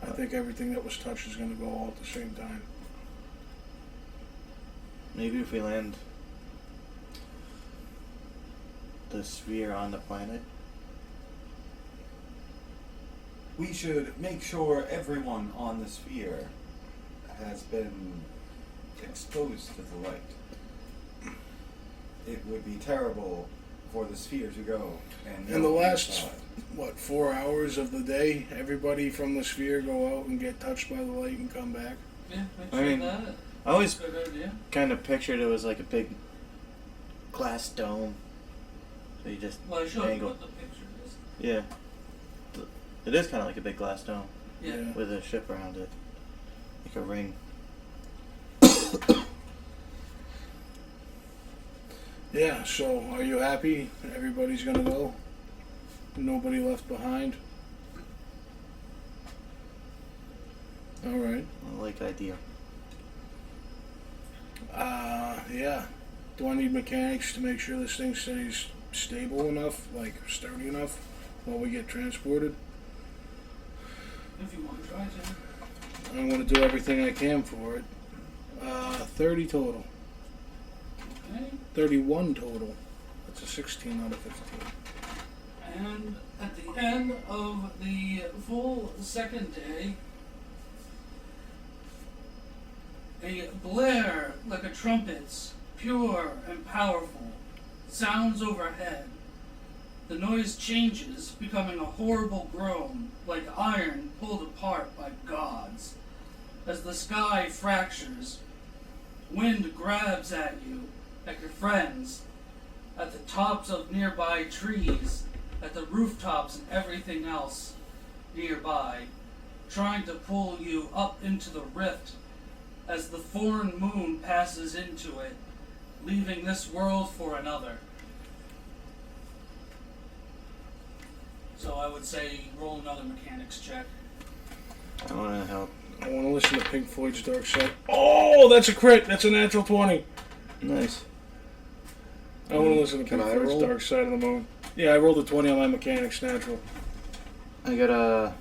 I think everything that was touched is going to go all at the same time. Maybe if we land the sphere on the planet. We should make sure everyone on the sphere has been exposed to the light. It would be terrible for the sphere to go and In the no one last, saw it. 4 hours of the day, everybody from the sphere go out and get touched by the light and come back. Yeah, I make sure mean, that. I always Good idea. kind of pictured it was like a big glass dome. So you just Well, I showed you angle. what the picture is. Yeah. It is kind of like a big glass dome Yeah. with a ship around it, like a ring. Yeah, so are you happy? Everybody's going to go? Nobody left behind? Alright. I like idea. Yeah. Do I need mechanics to make sure this thing stays stable enough, like sturdy enough, while we get transported? If you want to try to. I'm going to do everything I can for it. 30 total. Okay. 31 total. That's a 16 out of 15. And at the end of the full second day, a blare like a trumpet's, pure and powerful, sounds overhead. The noise changes, becoming a horrible groan, like iron pulled apart by gods. As the sky fractures, Wind grabs at you, at your friends, at the tops of nearby trees, at the rooftops and everything else nearby, trying to pull you up into the rift as the foreign moon passes into it, leaving this world for another. So I would say roll another mechanics check. I want to help. I want to listen to Pink Floyd's Dark Side. Oh, that's a crit. That's a natural 20. Nice. I want to listen to Can Pink I Floyd's roll? Dark Side of the Moon. Yeah, I rolled a 20 on my mechanics natural. I got a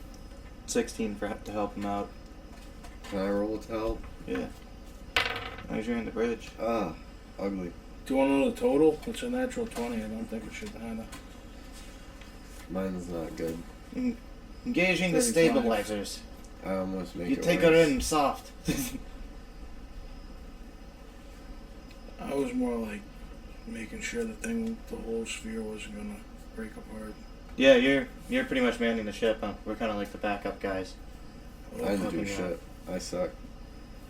16 to help him out. Can I roll to help? Yeah. As you're in the bridge. Ah, ugly. Do you want to know the total? It's a natural 20. I don't think it should matter. Mine's not good. Engaging the 35. stabilizers. I almost make You it take worse. her in soft. I was more like making sure the whole sphere wasn't going to break apart. Yeah, you're pretty much manning the ship, huh? We're kind of like the backup guys. I didn't do Helping you out. shit. I suck.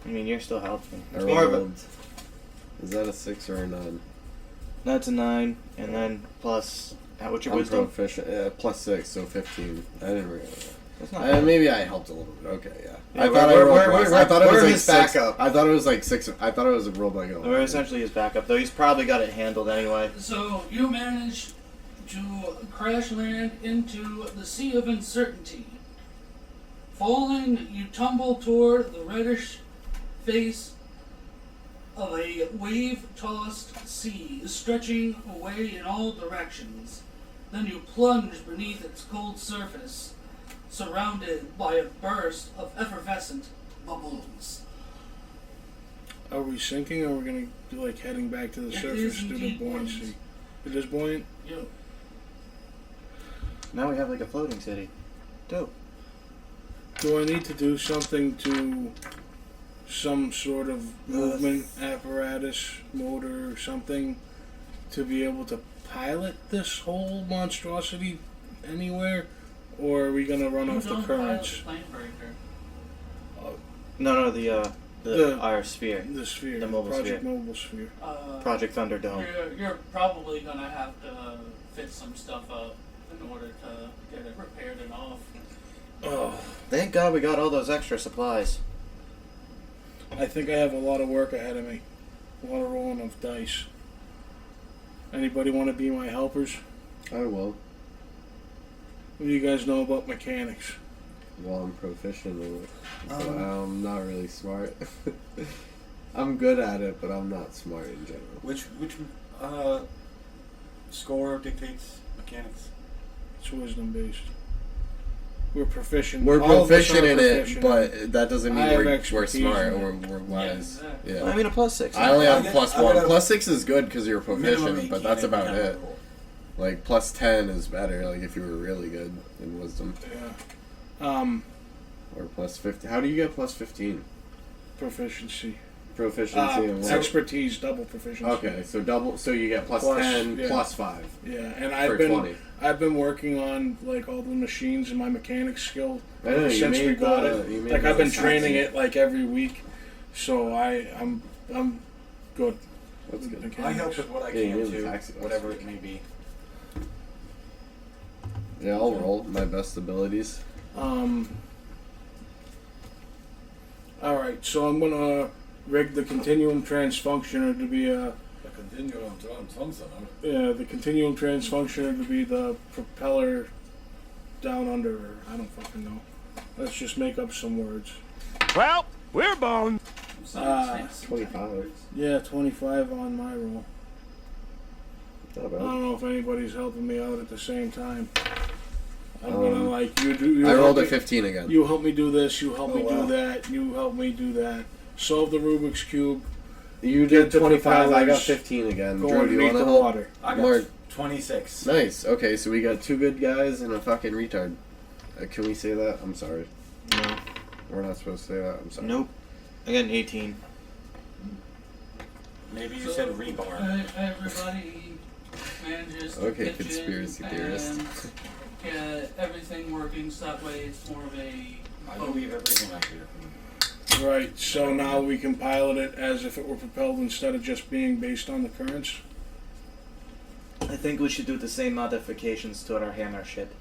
I mean, you're still helping. I It's more of a... rolled. Is that a 6 or a 9? That's a 9, and then plus... What's your I'm wisdom? proficient. Plus 6, so 15. I didn't realize That's not that. bad. Maybe I helped a little bit. Okay, yeah. Yeah, I thought we're- I rolled. we're- I thought it was we're like his 6. backup. I thought it was like 6. I thought it was rolled like a. We're essentially his backup, though he's probably got it handled anyway. So you manage to crash land into the sea of uncertainty. Falling, you tumble toward the reddish face of a wave-tossed sea stretching away in all directions. Then you plunge beneath its cold surface, surrounded by a burst of effervescent bubbles. Are we sinking or are we going to do like heading back to the It surface is due to indeed buoyancy? buoyant. It is buoyant? You Now we have like a floating city. Dope. Do I need to do something to some sort of movement apparatus, motor, or something to be able to pilot this whole monstrosity anywhere? Or are we going to run off the don't currents? pilot the Planebreaker. No, the our sphere. The sphere. The mobile Project sphere. Mobile Sphere. Project Thunderdome. You're probably gonna have to fit some stuff up in order to get it repaired and off. Oh, Thank God we got all those extra supplies. I think I have a lot of work ahead of me. A lot of rolling of dice. Anybody want to be my helpers? I will. What do you guys know about mechanics? Well, I'm proficient in it. But I'm not really smart. I'm good at it, but I'm not smart in general. Which score dictates mechanics? It's wisdom based. We're proficient. We're All of us proficient are in it, proficient. but that doesn't mean I have we're expertise smart in or it. we're wise. exactly. Yeah. I mean, a +6. I only I have get- plus I 1. got a Plus 6 is good because you're Minimum proficient, but 18 that's every about time I it. roll. Like plus 10 is better. Like if you were really good in wisdom, Yeah. or plus 15. How do you get plus 15? Proficiency. Proficiency in what? Expertise, double proficiency. Okay, so double. So you get plus Plus, 10, yeah. plus 5 Yeah, and for 20. I've been working on like all the machines and my mechanics skill I know, you since we made got the- it. you made Like the I've been sexy- training it like every week, so I'm good. That's with good. mechanics. I help with what I Yeah, you can made the too, taxi bus. whatever it may be. Yeah, I'll roll my best abilities. Alright, so I'm gonna rig the continuum transfunctioner to be a The continuum Thompson. the continuum transfunctioner to be the propeller down under, or I don't fucking know. Let's just make up some words. Well, we're boned. Some 25. Yeah, 25 on my roll. Not I bad. don't know if anybody's helping me out at the same time. I'm Um, gonna like you do. You I help rolled a me- 15 again. You help me do this. You help me wow. do that. You help me do that. Solve the Rubik's cube. You Get did to the 25. I got pillars. 15 again. Go Drew, do you underneath want to the help? water. I got More- 26. Nice. Okay, so we got 2 good guys and a fucking retard. Can we say that? I'm sorry. No. We're not supposed to say that. I'm sorry. Nope. I got an 18. Maybe you So, said rebar. Everybody manages to Okay, pitch conspiracy in theorist. and get everything working so that way it's more of a I believe everything I hear. Right, so now we can pilot it as if it were propelled instead of just being based on the currents? I think we should do the same modifications to our hammer ship.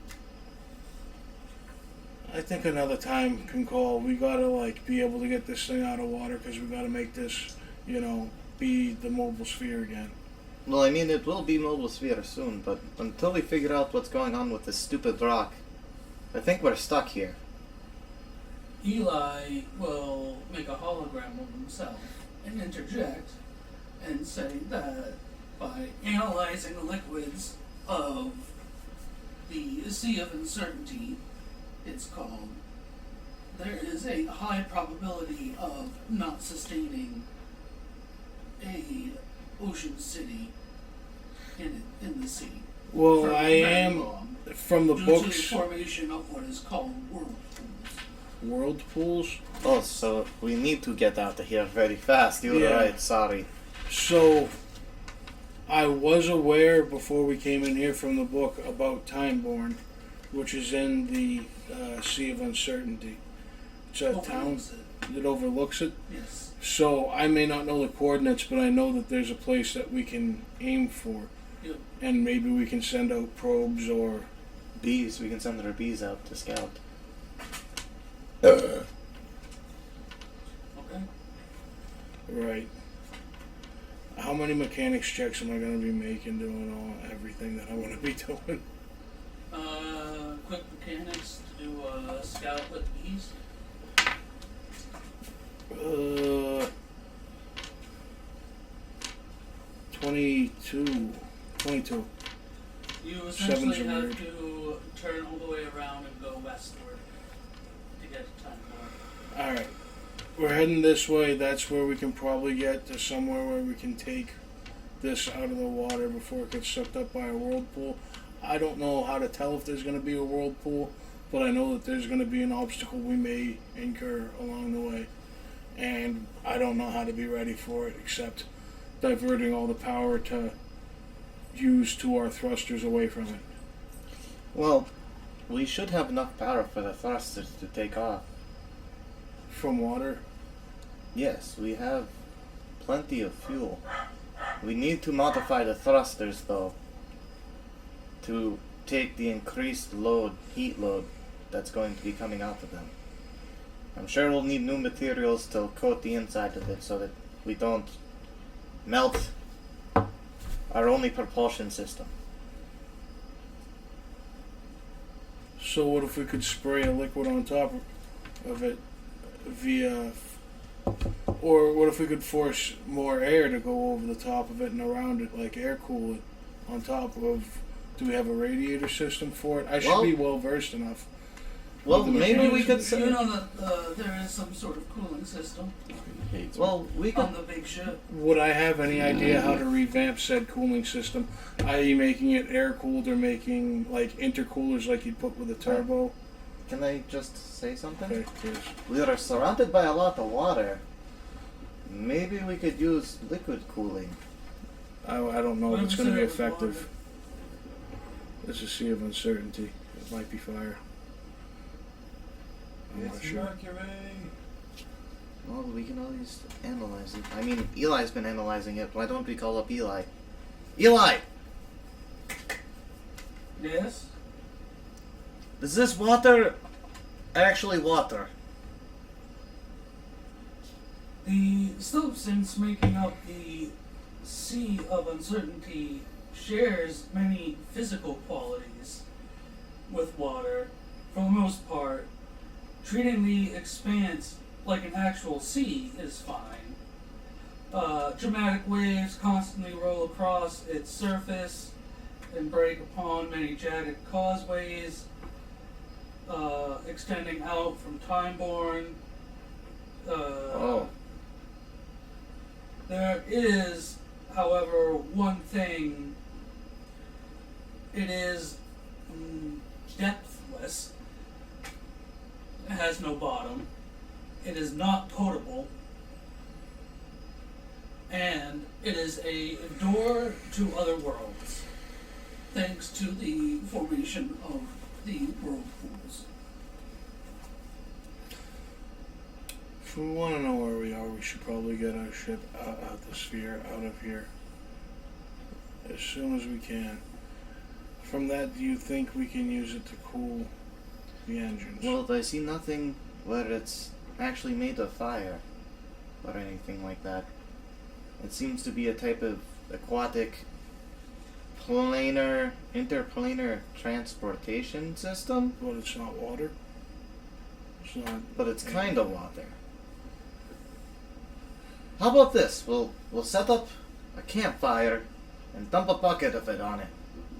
I think another time can call. We gotta, like, be able to get this thing out of water because we gotta make this, you know, be the mobile sphere again. Well, I mean, it will be mobile sphere soon, but until we figure out what's going on with this stupid rock, I think we're stuck here. Eli will make a hologram of himself and interject and say that by analyzing the liquids of the Sea of Uncertainty, it's called, there is a high probability of not sustaining a ocean city in the sea. Well, for I very am, long, from the due books, to the formation of what is called whirlpools. world pools. Oh, so we need to get out of here very fast. You were Yeah. right, sorry. So, I was aware before we came in here from the book about Timeborn, which is in the Sea of Uncertainty. It's a town Overlooks it. that overlooks it. Yes. So, I may not know the coordinates, but I know that there's a place that we can aim for. Yep. And maybe we can send out probes or... Bees, we can send our bees out to scout. Okay. Right. How many mechanics checks am I going to be making doing everything that I want to be doing? Quick mechanics to do a scout with bees. 22. You Seven's essentially a have word. to turn all the way around and go westward to get to Timeborn. Alright. We're heading this way. That's where we can probably get to somewhere where we can take this out of the water before it gets sucked up by a whirlpool. I don't know how to tell if there's going to be a whirlpool, but I know that there's going to be an obstacle we may incur along the way. And I don't know how to be ready for it except diverting all the power to use to our thrusters away from it. Well, we should have enough power for the thrusters to take off. From water? Yes, we have plenty of fuel. We need to modify the thrusters, though, to take the increased load, heat load, that's going to be coming out of them. I'm sure we'll need new materials to coat the inside of it so that we don't melt our only propulsion system. So what if we could spray a liquid on top of it via... Or what if we could force more air to go over the top of it and around it, like air cool it on top of... Do we have a radiator system for it? I should be well versed enough. Well, with the maybe we mechanics. could You know that there is some sort of cooling system Well, we on could. the big ship. Would I have any idea how to revamp said cooling system? I.e. making it air cooled or making like intercoolers like you'd put with a turbo? Can I just say something? Okay, yes. We are surrounded by a lot of water. Maybe we could use liquid cooling. I don't know if it's going to be effective. Water. It's a sea of uncertainty. It might be fire. I'm not It's sure. Mercury. Well, we can always analyze it. I mean, Eli's been analyzing it. Why don't we call up Eli? Eli! Yes? Is this water actually water? The substance making up the Sea of Uncertainty shares many physical qualities with water. For the most part, treating the expanse like an actual sea is fine. Dramatic waves constantly roll across its surface and break upon many jagged causeways, extending out from Timeborn. There is, however, one thing. It is depthless. It has no bottom. It is not potable. And it is a door to other worlds, thanks to the formation of the whirlpools. If we want to know where we are, we should probably get our ship out the sphere, out of here, as soon as we can. From that, do you think we can use it to cool the engines? Well, I see nothing where it's actually made of fire or anything like that. It seems to be a type of aquatic interplanar transportation system. But it's not water. It's not. But it's kind of water. How about this? We'll set up a campfire and dump a bucket of it on it.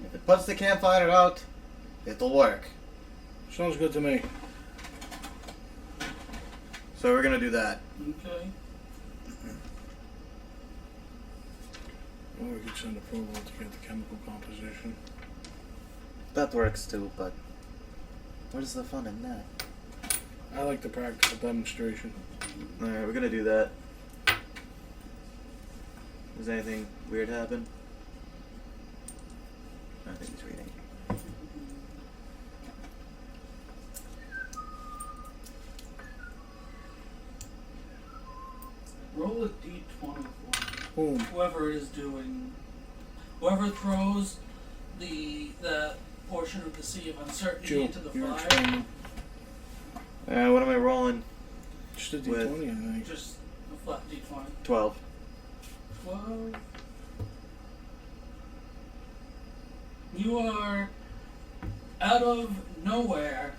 If it puts the campfire out, it'll work. Sounds good to me. So we're gonna do that. Okay. Or we could send a probe out to get the chemical composition. That works too, but what is the fun in that? I like the practical demonstration. Alright, we're gonna do that. Does anything weird happen? I think he's reading. Roll a d20 for Boom. whoever is doing. Whoever throws the portion of the Sea of Uncertainty Jill, into the you're fire. expanding. What am I rolling? Just a With- D20, I think. Just a flat d20. 12. 12. You are out of nowhere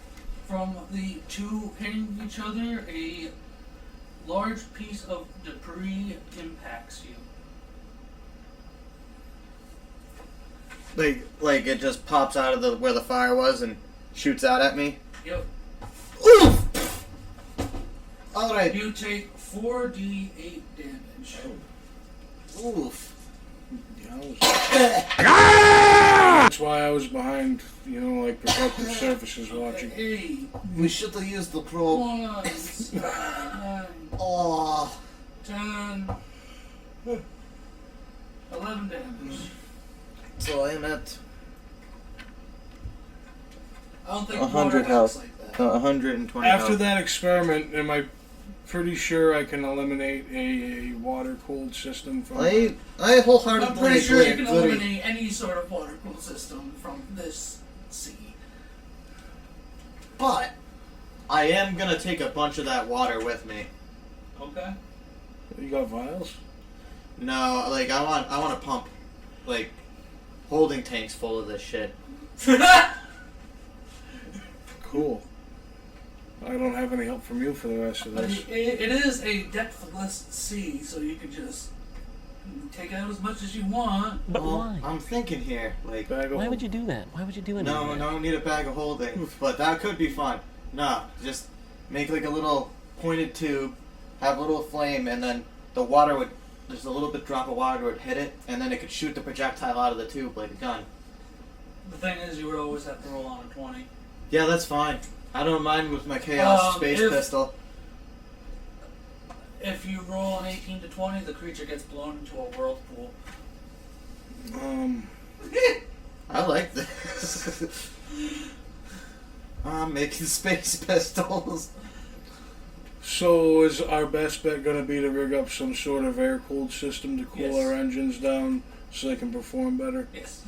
from the two hitting each other. A large piece of debris impacts you. Like it just pops out of where the fire was and shoots out at me. Yep. Oof! Alright. You take 4d8 damage. Oof. Yeah, that's why I was behind, like protective surfaces watching. 8 We should have used the probe. 9 Oh. 10 11 damage. So I'm at I don't think 100 water health. acts like that. 120 After health. that experiment, am I pretty sure I can eliminate a water-cooled system from... I wholeheartedly I'm pretty sure you agree. can eliminate any sort of water cool system from this sea. But I am gonna take a bunch of that water with me. Okay. You got vials? No, like I want to pump like holding tanks full of this shit. Cool. I don't have any help from you for the rest of this. It is a depthless sea, so you can just take out as much as you want. But Well, why? I'm thinking here, like Bag of Why would you do that? Why would you do anything? no, I don't need a bag of holding, but that could be fun. No, just make like a little pointed tube, have a little flame, and then the water would. There's a little bit drop of water would hit it, and then it could shoot the projectile out of the tube like a gun. The thing is, you would always have to roll on a 20. Yeah, that's fine. I don't mind with my chaos space pistol. If you roll an 18 to 20, the creature gets blown into a whirlpool. I like this. I'm making space pistols. So is our best bet going to be to rig up some sort of air-cooled system to cool Yes. our engines down so they can perform better? Yes.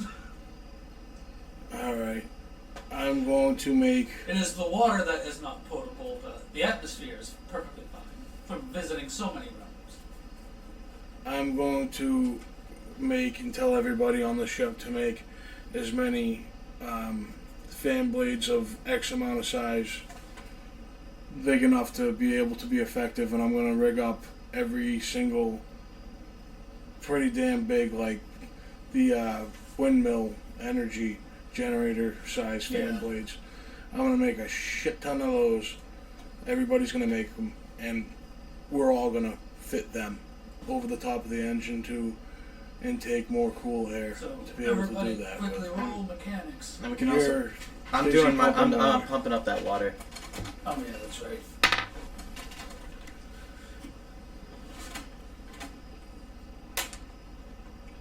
Alright. I'm going to make... It is the water that is not potable, but the atmosphere is perfectly fine from visiting so many realms. I'm going to make and tell everybody on the ship to make as many fan blades of X amount of size big enough to be able to be effective, and I'm going to rig up every single pretty damn big, like the windmill energy generator size fan Yeah. blades. I'm going to make a shit ton of those. Everybody's going to make them, and we're all going to fit them over the top of the engine to intake more cool air So to be able to everybody do that quickly with. roll mechanics. And we can also. You're I'm busy doing my. pumping water. I'm pumping up that water. Oh yeah, that's right.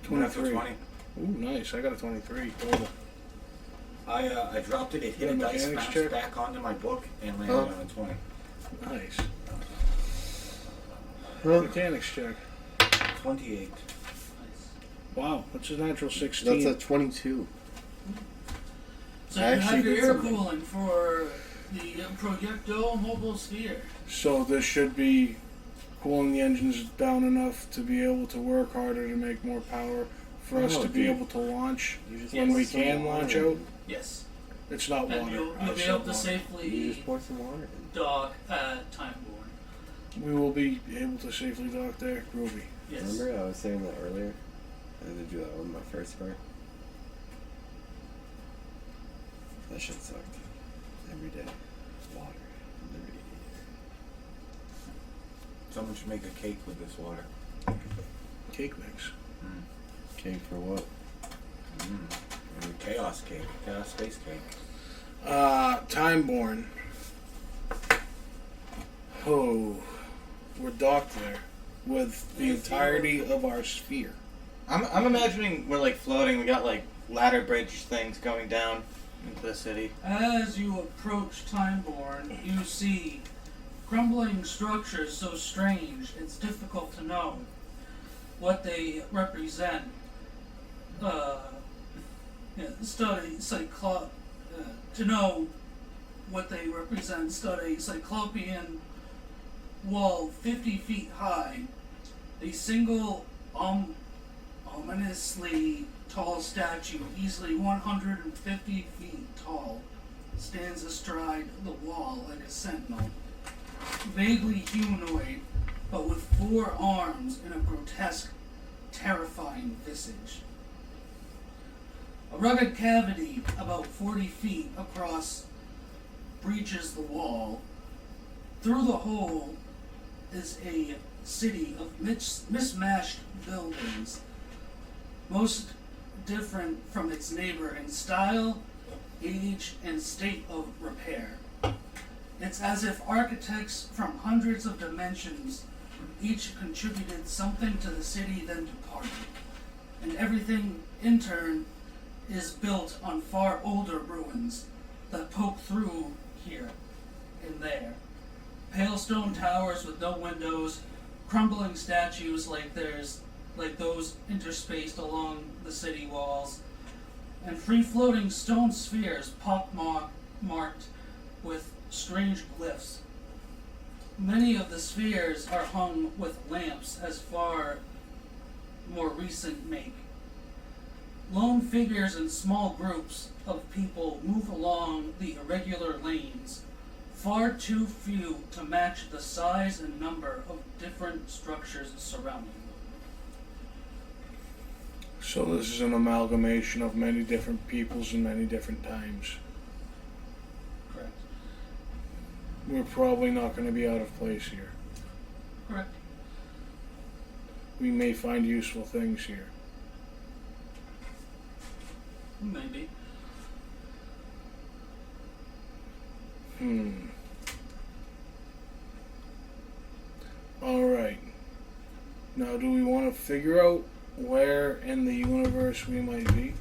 I'm gonna have to 23. 20. Ooh, nice. I got a 23 total. I dropped it, it hit a Got a dice, mechanics bounced check? back onto my book, and landed on a 20. Nice. Mechanics check. 28. Nice. Wow, what's a natural 16? That's a 22. So I you actually have your did air something. cooling for the Projecto Mobile Sphere. So this should be cooling the engines down enough to be able to work harder to make more power for us Oh, to be dude. able to launch You just when pour we some can water launch in. out. Yes. It's not And water. you'll I be said able to water. You safely just pour some water in. dock at Timeborn. We will be able to safely dock there. Groovy. Yes. Remember I was saying that earlier? I had to do that with my first car. That shit sucked. Every day. Water. in the radiator. Someone should make a cake with this water. Cake mix. Cake for what? Chaos cake. Chaos space cake. Timeborn. Oh, we're docked there with the entirety of our sphere. I'm imagining we're like floating. We got like ladder bridge things going down into the city. As you approach Timeborn, you see crumbling structures so strange it's difficult to know what they represent. To know what they represent, study cyclopean wall 50 feet high. A single ominously tall statue, easily 150 feet tall, stands astride the wall like a sentinel. Vaguely humanoid, but with 4 arms and a grotesque, terrifying visage. A rugged cavity about 40 feet across breaches the wall. Through the hole is a city of mismatched buildings, most different from its neighbor in style, age, and state of repair. It's as if architects from hundreds of dimensions each contributed something to the city then departed, and everything in turn is built on far older ruins that poke through here and there. Pale stone towers with no windows, crumbling statues like those interspaced along the city walls, and free-floating stone spheres pock-marked with strange glyphs. Many of the spheres are hung with lamps as far more recent make. Lone figures and small groups of people move along the irregular lanes, far too few to match the size and number of different structures surrounding them. So this is an amalgamation of many different peoples in many different times. Correct. We're probably not going to be out of place here. Correct. We may find useful things here. Maybe. Alright. Now, do we want to figure out where in the universe we might be?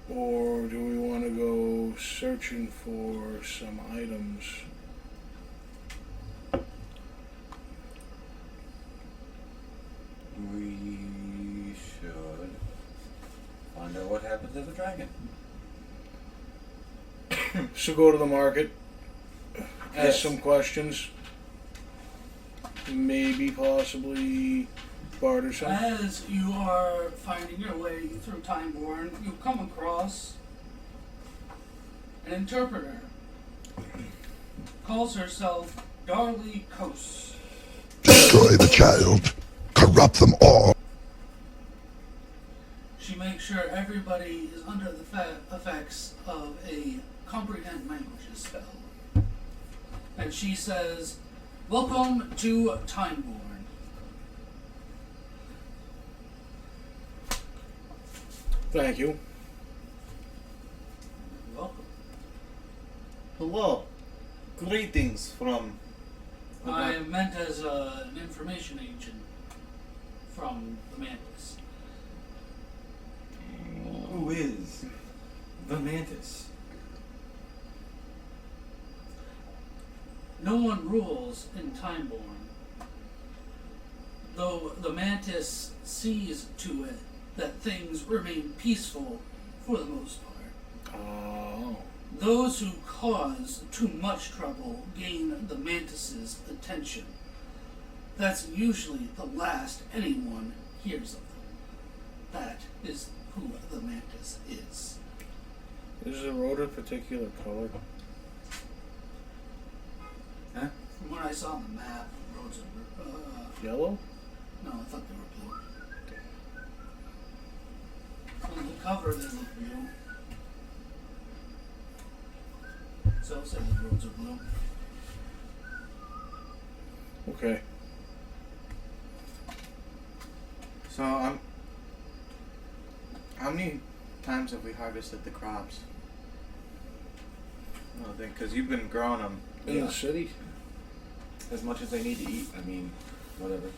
Or do we want to go searching for some items? We should find out what happened to the dragon. So go to the market, ask Yes. some questions, maybe possibly barter some. As you are finding your way through Timeborn, you come across an interpreter. Calls herself Darley Kos. Destroy the child. Corrupt them all. She makes sure everybody is under the effects of a comprehend languages spell. And she says, "Welcome to Timeborn." Thank you. You're welcome. Hello. Greetings from... I am meant as an information agent from the Mantis. Who is the Mantis? No one rules in Timeborn. though the mantis sees to it that things remain peaceful for the most part. Oh. Those who cause too much trouble gain the mantis's attention. That's usually the last anyone hears of them. That is who the mantis is. Is the road a particular color? Huh? From what I saw on the map, the roads are Yellow? no, I thought they were blue. On the cover, they look blue. So I'll say the roads are blue. Okay. So how many times have we harvested the crops? I don't think, because you've been growing them. In the city? As much as they need to eat. I mean, whatever.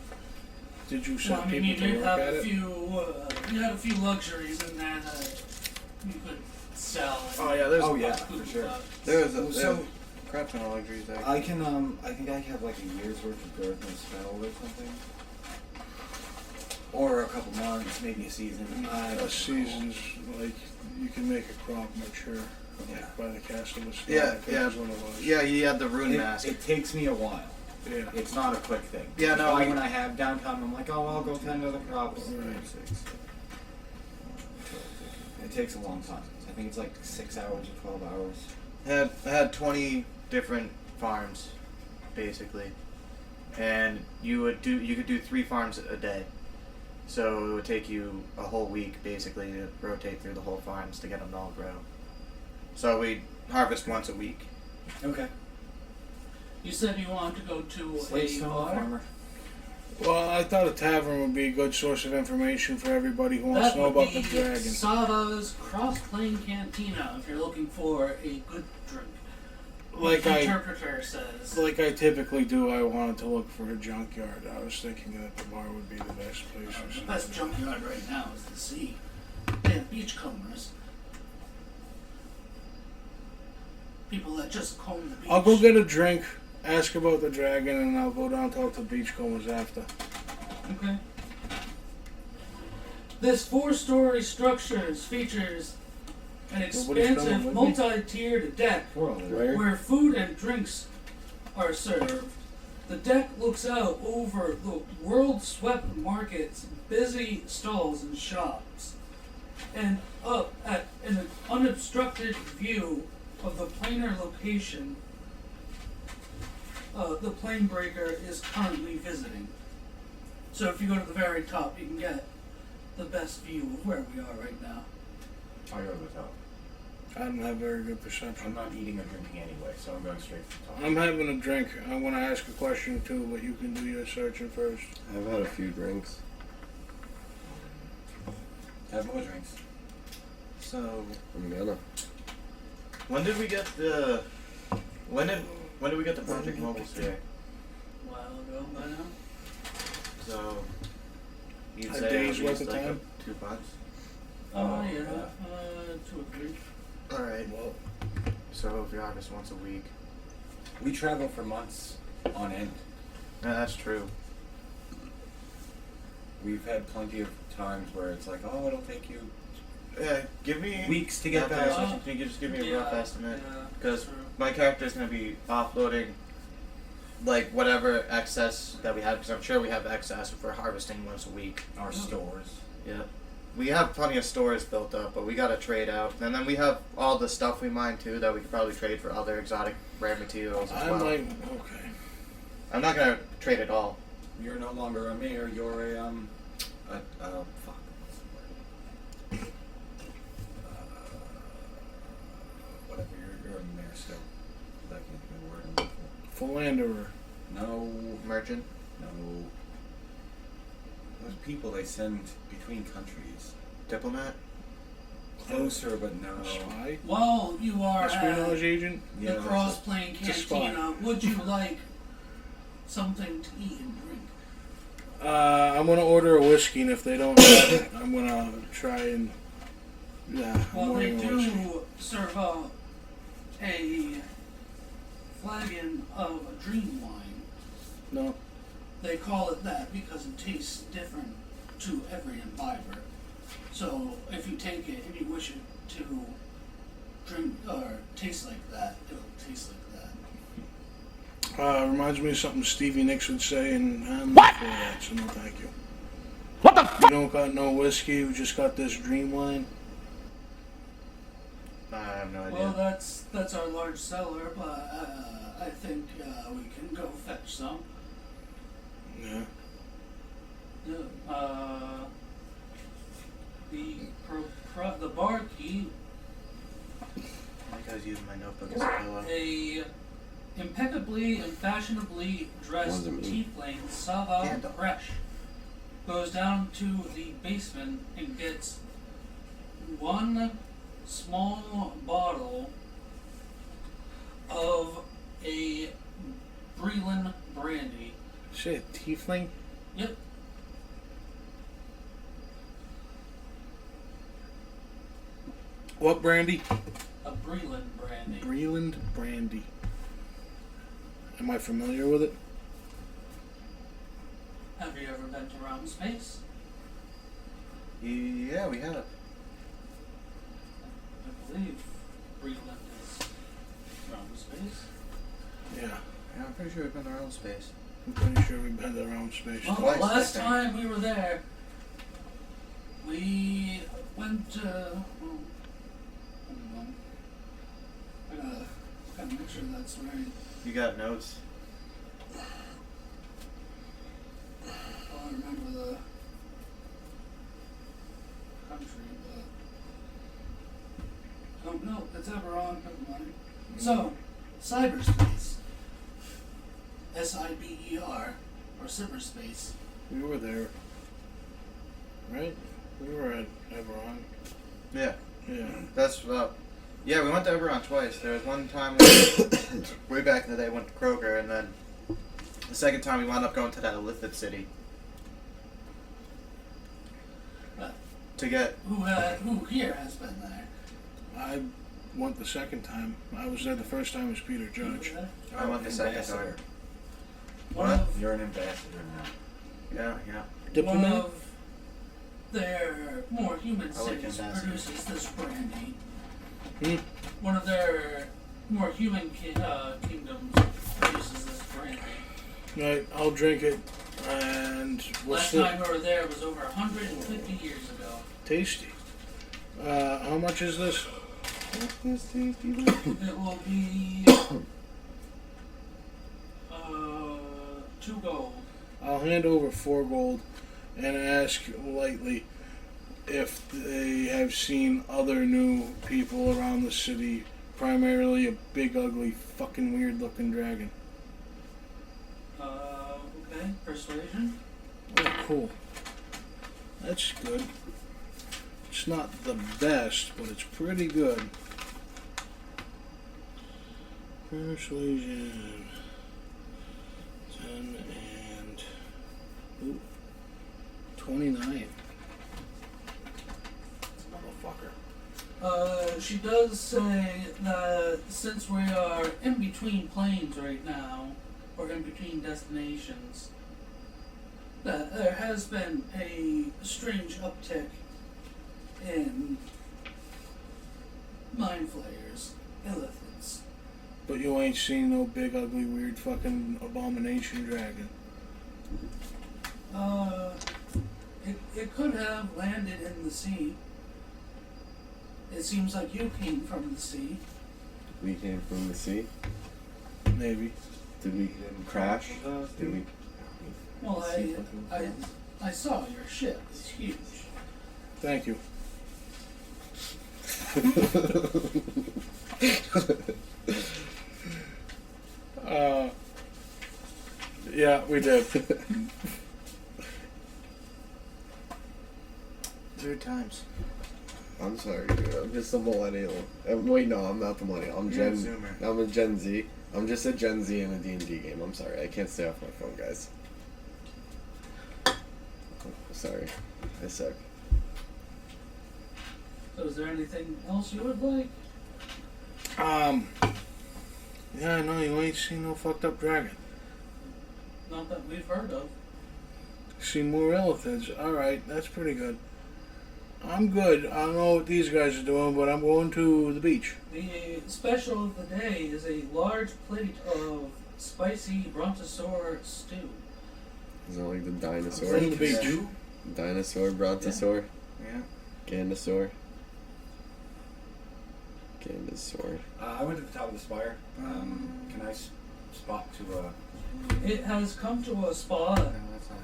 Did you Well, send I mean, people you to did look have at a it? few. You had a few luxuries in there that you could sell. And Oh yeah, there's Oh yeah, food for sure. there's a So crap ton of luxuries there. I can I think I have like a year's worth of growth and spell or something, or a couple months, maybe a season. I don't know. A season's like you can make a crop mature. Yeah. Like by the cast of a spell. Yeah, I think yeah. is what it was. Yeah, you had the rune It, mask. it takes me a while. Yeah. It's not a quick thing. Yeah, no, Like we- when I have downtime, I'm like, oh, I'll go tend to the crops. Right. It takes a long time. I think it's like 6 hours or 12 hours. I had 20 different farms, basically, and you could do 3 farms a day. So it would take you a whole week, basically, to rotate through the whole farms to get them to all grow. So we harvest once a week. Okay. You said you wanted to go to Slate a stone bar. farmer. Well, I thought a tavern would be a good source of information for everybody who wants That to know would about the be dragon. Sava's Cross Plain Cantina if you're looking for a good drink. Like the I interpreter says. Like I typically do, I wanted to look for a junkyard. I was thinking that the bar would be the best place. or The something. best junkyard right now is the sea. They have beachcombers. People that just comb the beach. I'll go get a drink, ask about the dragon, and I'll go down and talk to beachcombers after. Okay. This 4-story structure features an Nobody's expansive, coming with me? multi-tiered deck Where? where food and drinks are served. The deck looks out over the world-swept markets, busy stalls and shops, and up at an unobstructed view of the planar location the plane breaker is currently visiting. So if you go to the very top, you can get the best view of where we are right now. I'll go to the top. I don't have very good perception. I'm not eating or drinking anyway, so I'm going straight to the top. I'm having a drink. I want to ask a question too, but you can do your searching first. I've had a few drinks. Have more drinks. So I'm gonna. when did we get the we get the Project Mobile Sphere? A while ago by now. So you'd A say day's at least worth of like time? 2 months. Oh, yeah. 2 or 3. All right. Well, so if we harvest once a week, We travel for months on end. yeah, that's true. We've had plenty of times where it's like, oh, it'll take you Yeah, give me weeks to get rough back. estimate. Can you just give me a rough estimate? Yeah, Because true. my character's gonna be offloading like whatever excess that we have, because I'm sure we have excess if we're harvesting once a week. Our stores. Yeah. We have plenty of stores built up, but we gotta trade out. And then we have all the stuff we mine too that we could probably trade for other exotic rare materials as I well. might. Okay. I'm not gonna trade it all. You're no longer a mayor. You're a fuck. Whatever. You're a mayor still. That can't be a word I'm looking Philanderer. for. No. Merchant. No. Those people they send between countries. Diplomat. Closer, but no. A spy. While you are Espionage at agent. Yeah, the that's Cross Plain it's a spy. Cantina, would you like something to eat and drink? I'm gonna order a whiskey, and if they don't have it, I'm gonna try and. Yeah, I'm Well, they ordering a whiskey. do serve up a flagon of a dream wine. No. they call it that because it tastes different to every imbiber. So if you take it and you wish it to drink or taste like that, it'll taste like that. Reminds me of something Stevie Nicks would say, and I'm not for that, so no thank you. What the You don't got no whiskey, you just got this dream wine? I have no idea. Well, that's our large cellar, but I think we can go fetch some. Yeah. The barkeep, I think I was using my notebook as a pillow. a impeccably and fashionably dressed Wasn't me. tiefling, Sava Gandalf. Fresh, goes down to the basement and gets one small bottle of a Breland brandy. Say a tiefling? Yep. What brandy? A Breland brandy. Breland brandy. Am I familiar with it? Have you ever been to Round Space? Yeah, we have. I believe Breland is Round Space. Yeah. Yeah, I'm pretty sure we've been to our own space. I'm pretty sure we've been to around space. Well, Twice, the last I think. time we were there, we went to. Well, hold on. I gotta make sure that's right. You got notes? I don't remember the country, but. Oh, no, it's Eberron. Never mind. So, cyberspace. SIBER, or cyberspace. We were there. Right? We were at Eberron. Yeah. Yeah. That's yeah, we went to Eberron twice. There was one time way back in the day we went to Kroger, and then the second time we wound up going to that Illithid city to get. Who here has been there? I went the second time. I was there the first time as Peter Judge. I went the second time. Ambassador. One What? of, You're an ambassador now. Yeah. one Diplomat? of their more human I like cities ambassador. produces this brandy. Hmm. One of their more human kingdoms produces this brandy. Right, I'll drink it. And what's Last the time we were there was over 150 years ago. tasty? How much is this? It will be 2 gold. I'll hand over 4 gold and ask lightly if they have seen other new people around the city, primarily a big, ugly, fucking weird looking dragon. Okay, persuasion. Oh, cool. That's good. It's not the best, but it's pretty good. Persuasion. 10 and... Ooh, 29. Motherfucker. She does say that since we are in between planes right now, or in between destinations, that there has been a strange uptick in mind flayers, illithids. But you ain't seen no big, ugly, weird fucking abomination dragon. It could have landed in the sea. It seems like you came from the sea. We came from the sea. Maybe. Did we crash? Did we? Well, I saw your ship. It's huge. Thank you. Yeah, we did. Third times. I'm sorry, dude. I'm just a millennial. Wait, no, I'm not the millennial. I'm You're a Gen. Zoomer. I'm a Gen Z. I'm just a Gen Z in a D&D game. I'm sorry. I can't stay off my phone, guys. Sorry. I suck. So is there anything else you would like? Yeah, no, you ain't seen no fucked up dragon. Not that we've heard of. See more elephants. Alright, that's pretty good. I'm good. I don't know what these guys are doing, but I'm going to the beach. The special of the day is a large plate of spicy brontosaur stew. Is that like the I'm dinosaur? going to the beach. Dinosaur, brontosaur, Yeah. gandosaur. Gandosaur. I went to the top of the spire. Can I spot to It has come to a spot No, that's what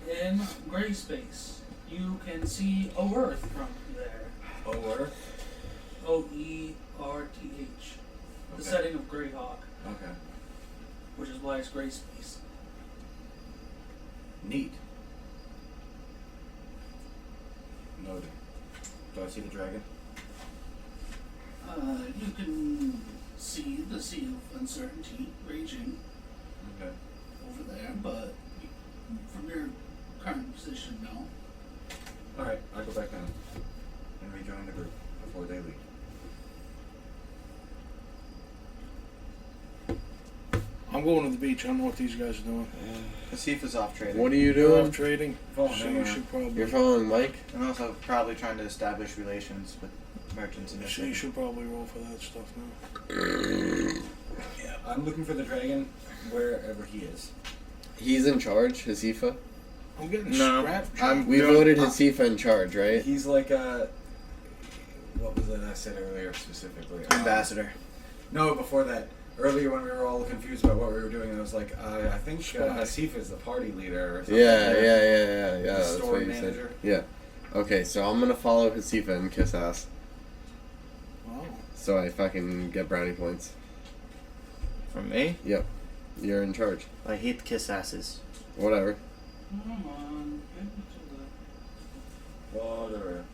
it is. in gray space. You can see Oerth from there. Oerth? Oerth. The Okay. setting of Greyhawk, Okay. which is why it's gray space. Neat. Noted. Do I see the dragon? You can see the Sea of Uncertainty raging Okay. over there, but from your current position, no. Alright, I'll go back down and rejoin the group before they leave. I'm going to the beach. I don't know what these guys are doing. Hasifa's off trading. What are you You're doing? off trading, Following so him you around. should probably. You're following Mike? I'm also probably trying to establish relations with merchants in the So you city. should probably roll for that stuff now. Yeah, I'm looking for the dragon wherever he is. He's in charge, Hasifa? I'm getting No, scrapped. We voted Hasifa in charge, right? He's like what was it I said earlier specifically? Ambassador. No, before that. Earlier when we were all confused about what we were doing, I was like, I think Spy. Hasif is the party leader or something. Yeah. The That's store what you manager. said. Yeah. Okay, so I'm gonna follow Hasifa and kiss ass. Wow. So I fucking get brownie points. From me? Yep. You're in charge. I hate kiss asses. Whatever. Come on, get me to Whatever.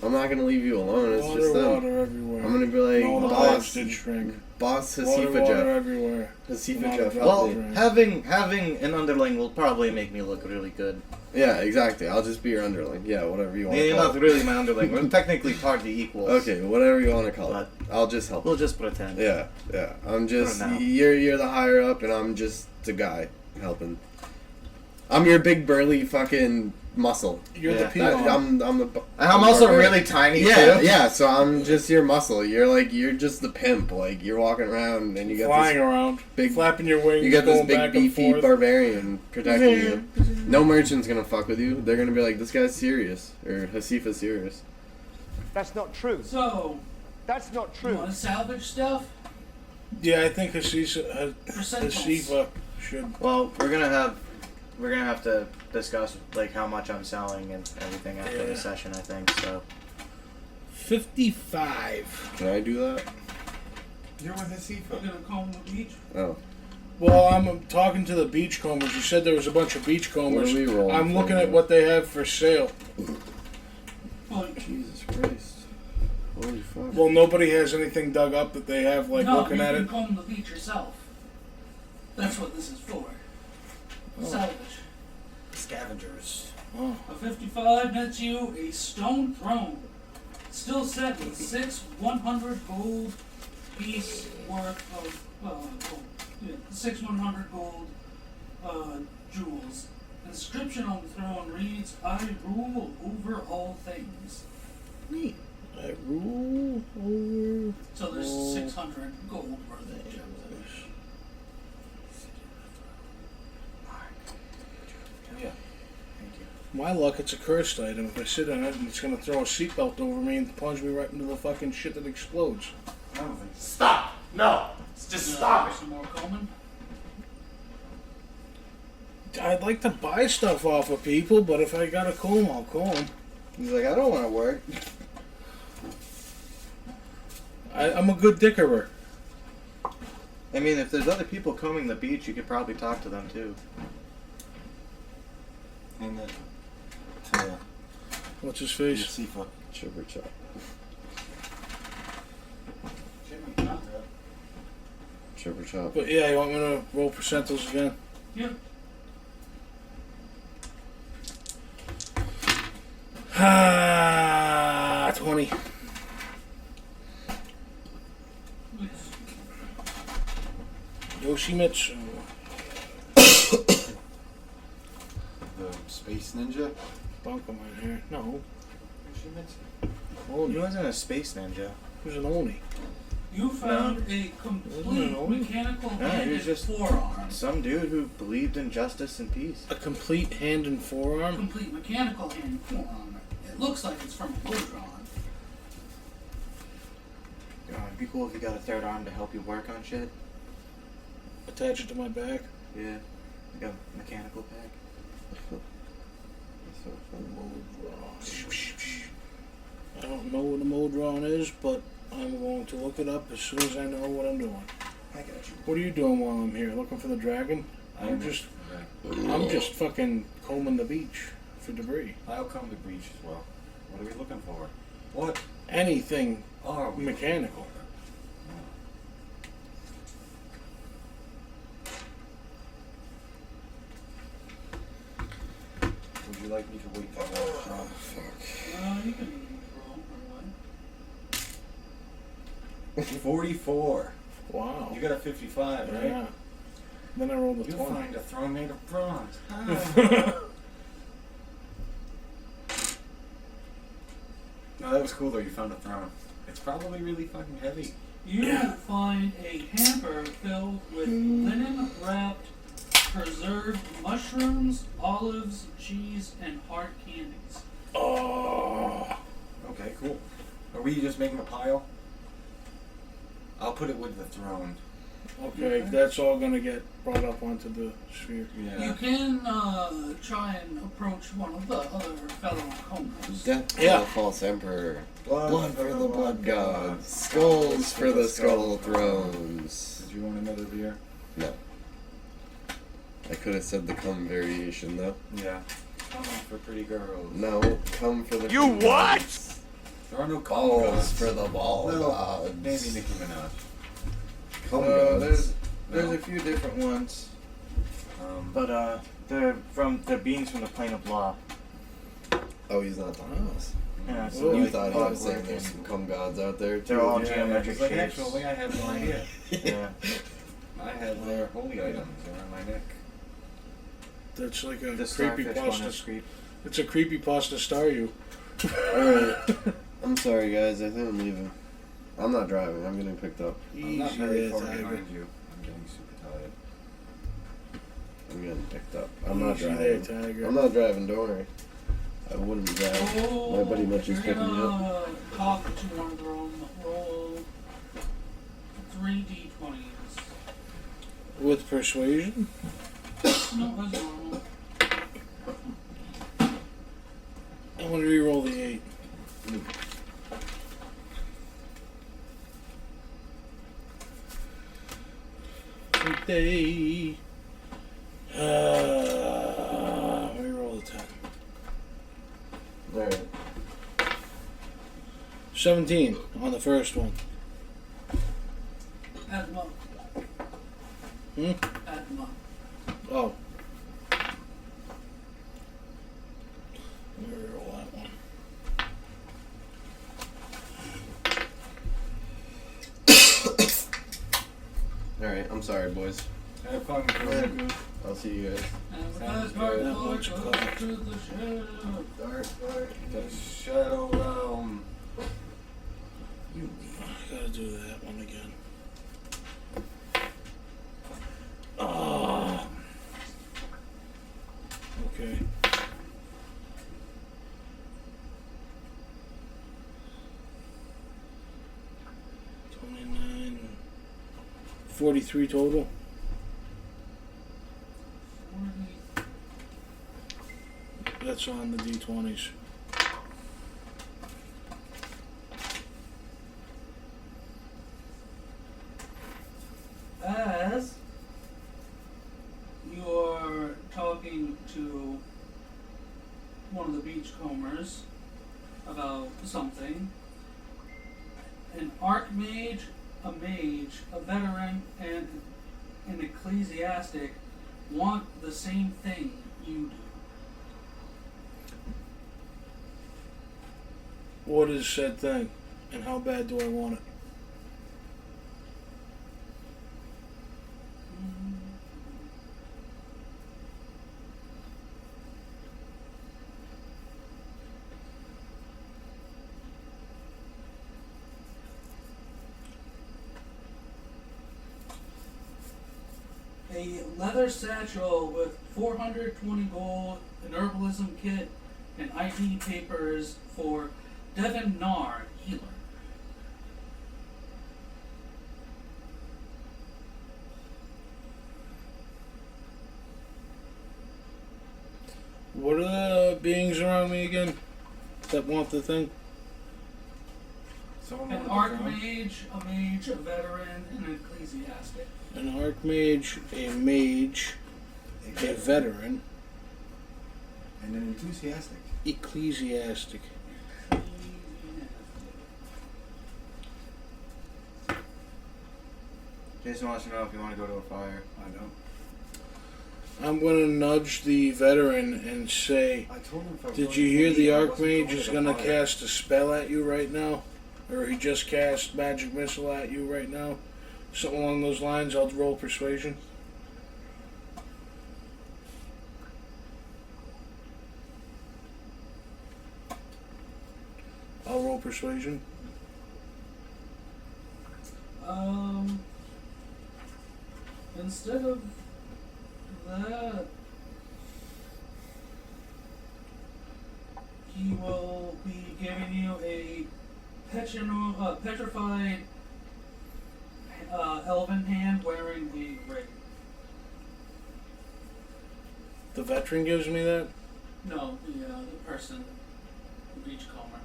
I'm not gonna leave you alone, it's Water, just them. water everywhere. I'm gonna be like, all the boss, hostage drink. boss Water, Hasifa water Jeff. everywhere. Hasifa Not Jeff. a Well, drop drink. having an underling will probably make me look really good. Yeah, exactly. I'll just be your underling. Yeah, whatever you want Yeah, to you're call not it. really my underling. We're technically partly equals. Okay, whatever you want to call it. But I'll just help. we'll just pretend. Yeah. I'm just For now. you're the higher up, and I'm just the guy helping. I'm your big burly fucking muscle. You're Yeah. the peon. I'm the. I'm also barbarian. really tiny Yeah, too. yeah. So I'm just your muscle. You're just the pimp. Like you're walking around and you got flying this around, big, flapping your wings, you got this going big back and beefy forth. barbarian protecting you. No merchant's gonna fuck with you. They're gonna be like, this guy's serious, or Hasifa's serious. That's not true. So, That's not you true. want to salvage stuff? Yeah, I think Hasifa should. Well, we're gonna have to discuss like how much I'm selling and everything after the session. I think so. 55. Can I do that? You're with Hasif. We're gonna comb the beach. Oh. Well, I'm talking to the beachcombers. You said there was a bunch of beachcombers. What are we rolling I'm for looking now? at what they have for sale. Well, Jesus Christ. Holy fuck. Well, nobody has anything dug up that they have, like, no, looking you at can it. comb the beach yourself. That's what this is for. Salvage. Scavengers. Oh. A 55 nets you a stone throne, still set with 6 100 gold piece worth of gold. Yeah, 6 100 gold jewels. The inscription on the throne reads, "I rule over all things." Neat. I rule over. So there's 600 gold worth of gems in it. Yeah. My luck, it's a cursed item. If I sit on it, and it's going to throw a seatbelt over me and plunge me right into the fucking shit that explodes. I don't think so. Stop! No! Just stop it! Some more combing. I'd like to buy stuff off of people, but if I got to comb, I'll comb. He's like, I don't want to work. I'm a good dickerer. I mean, if there's other people combing the beach, you could probably talk to them too. And to What's his face? Hasifa. Chipper chop. Chipper chop. But yeah, you want me to roll percentiles again? Yeah. Ah, 20. Yoshimitsu. Space Ninja? Bunkum in here. No. She mentioned. Oni. He wasn't a space ninja. He was an Oni. You found a Isn't complete it Oni? mechanical Yeah, hand he and was just- forearm. Some dude who believed in justice and peace. A complete hand and forearm? Complete mechanical hand and forearm. It looks like it's from a Lodron. It'd be cool if you got a third arm to help you work on shit. Attach it to my back? Yeah. Like a mechanical pack. That's so funny. I don't know what a Modron is, but I'm going to look it up as soon as I know what I'm doing. I got you. What are you doing while I'm here? Looking for the dragon? I'm just fucking combing the beach for debris. I'll come to breach as well. What are we looking for? What Anything are we mechanical. looking for? Would you like me to wait for that, Sean? You can roll or what? 44. Wow. You got a 55, right? Yeah. Then I rolled a You'll 20. find a throne made of bronze. No, that was cool though. You found a throne. It's probably really fucking heavy. You find a hamper filled with linen wrapped preserved mushrooms, olives, cheese, and hard candies. Oh. Okay, cool. Are we just making a pile? I'll put it with the throne. Okay, that's all gonna get brought up onto the sphere. You can try and approach one of the other fellow homeowners. Death to Yeah. the false emperor. Blood Blood for the blood gods. Skulls for the skull thrones. Did you want another beer? No. I could have said the cum variation though. Yeah. Come on for pretty girls. No, come for the You cum what? gods. There are no Balls gods. for the ball Well, gods. maybe Nicki Minaj. Cum gods. There's a few different ones, but they're beings from the plane of law. Oh, he's not talking to us. Yeah, so You like thought he public was saying working. there's some cum gods out there too. They're all Yeah, geometric like, shapes. actually, I have no idea. Yeah. I have their holy items around my neck. That's like a The creepy starfish one is pasta. creep. It's a creepy pasta star you. Alright. I'm sorry guys, I think I'm leaving. I'm not driving, I'm getting picked up. I'm not Easy very there, far Tiger. behind you. I'm getting super tired. I'm getting picked up. I'm not Easy there, driving. Tiger. I'm not driving, don't worry. I wouldn't drive. My buddy Mitch is You're picking me up. gonna talk to one of them. Roll 3 d20s. With persuasion? No, that's normal. I'm gonna re-roll the 8. Today. Re-roll the 10. Alright. 17 on the first one. Add them up. Hmm? Add them up. Oh. Let me re-roll that one. Alright, I'm sorry boys. Have fun, crew. I'll see you guys. And the Sounds best part good. of That looks goes cooked. to the ship. The Shadow Realm. I gotta do that one again. Ah. Okay. $29, $43 total. 40. That's on the D20s. As you're talking to one of the beachcombers about something, an archmage, a mage, a veteran, and an ecclesiastic want the same thing you do. What is said thing? And how bad do I want it? a leather satchel with 420 gold, an herbalism kit, and ID papers for Devin Nar, healer. What are the beings around me again that want the thing? Someone An want the throne? archmage, a mage, a veteran, and an ecclesiastic. An archmage, a mage, a veteran, and an enthusiastic. Ecclesiastic. Jason wants to know if you want to go to a fire. I don't. I'm gonna nudge the veteran and say, I told him if I was did going you to hear eat, the I wasn't archmage going is to gonna fire. cast a spell at you right now? Or he just cast magic missile at you right now? Something along those lines. I'll roll persuasion. I'll roll persuasion. Instead of that, he will be giving you a petrified elven hand wearing a ring. The veteran gives me that? No, the person, the beachcomber.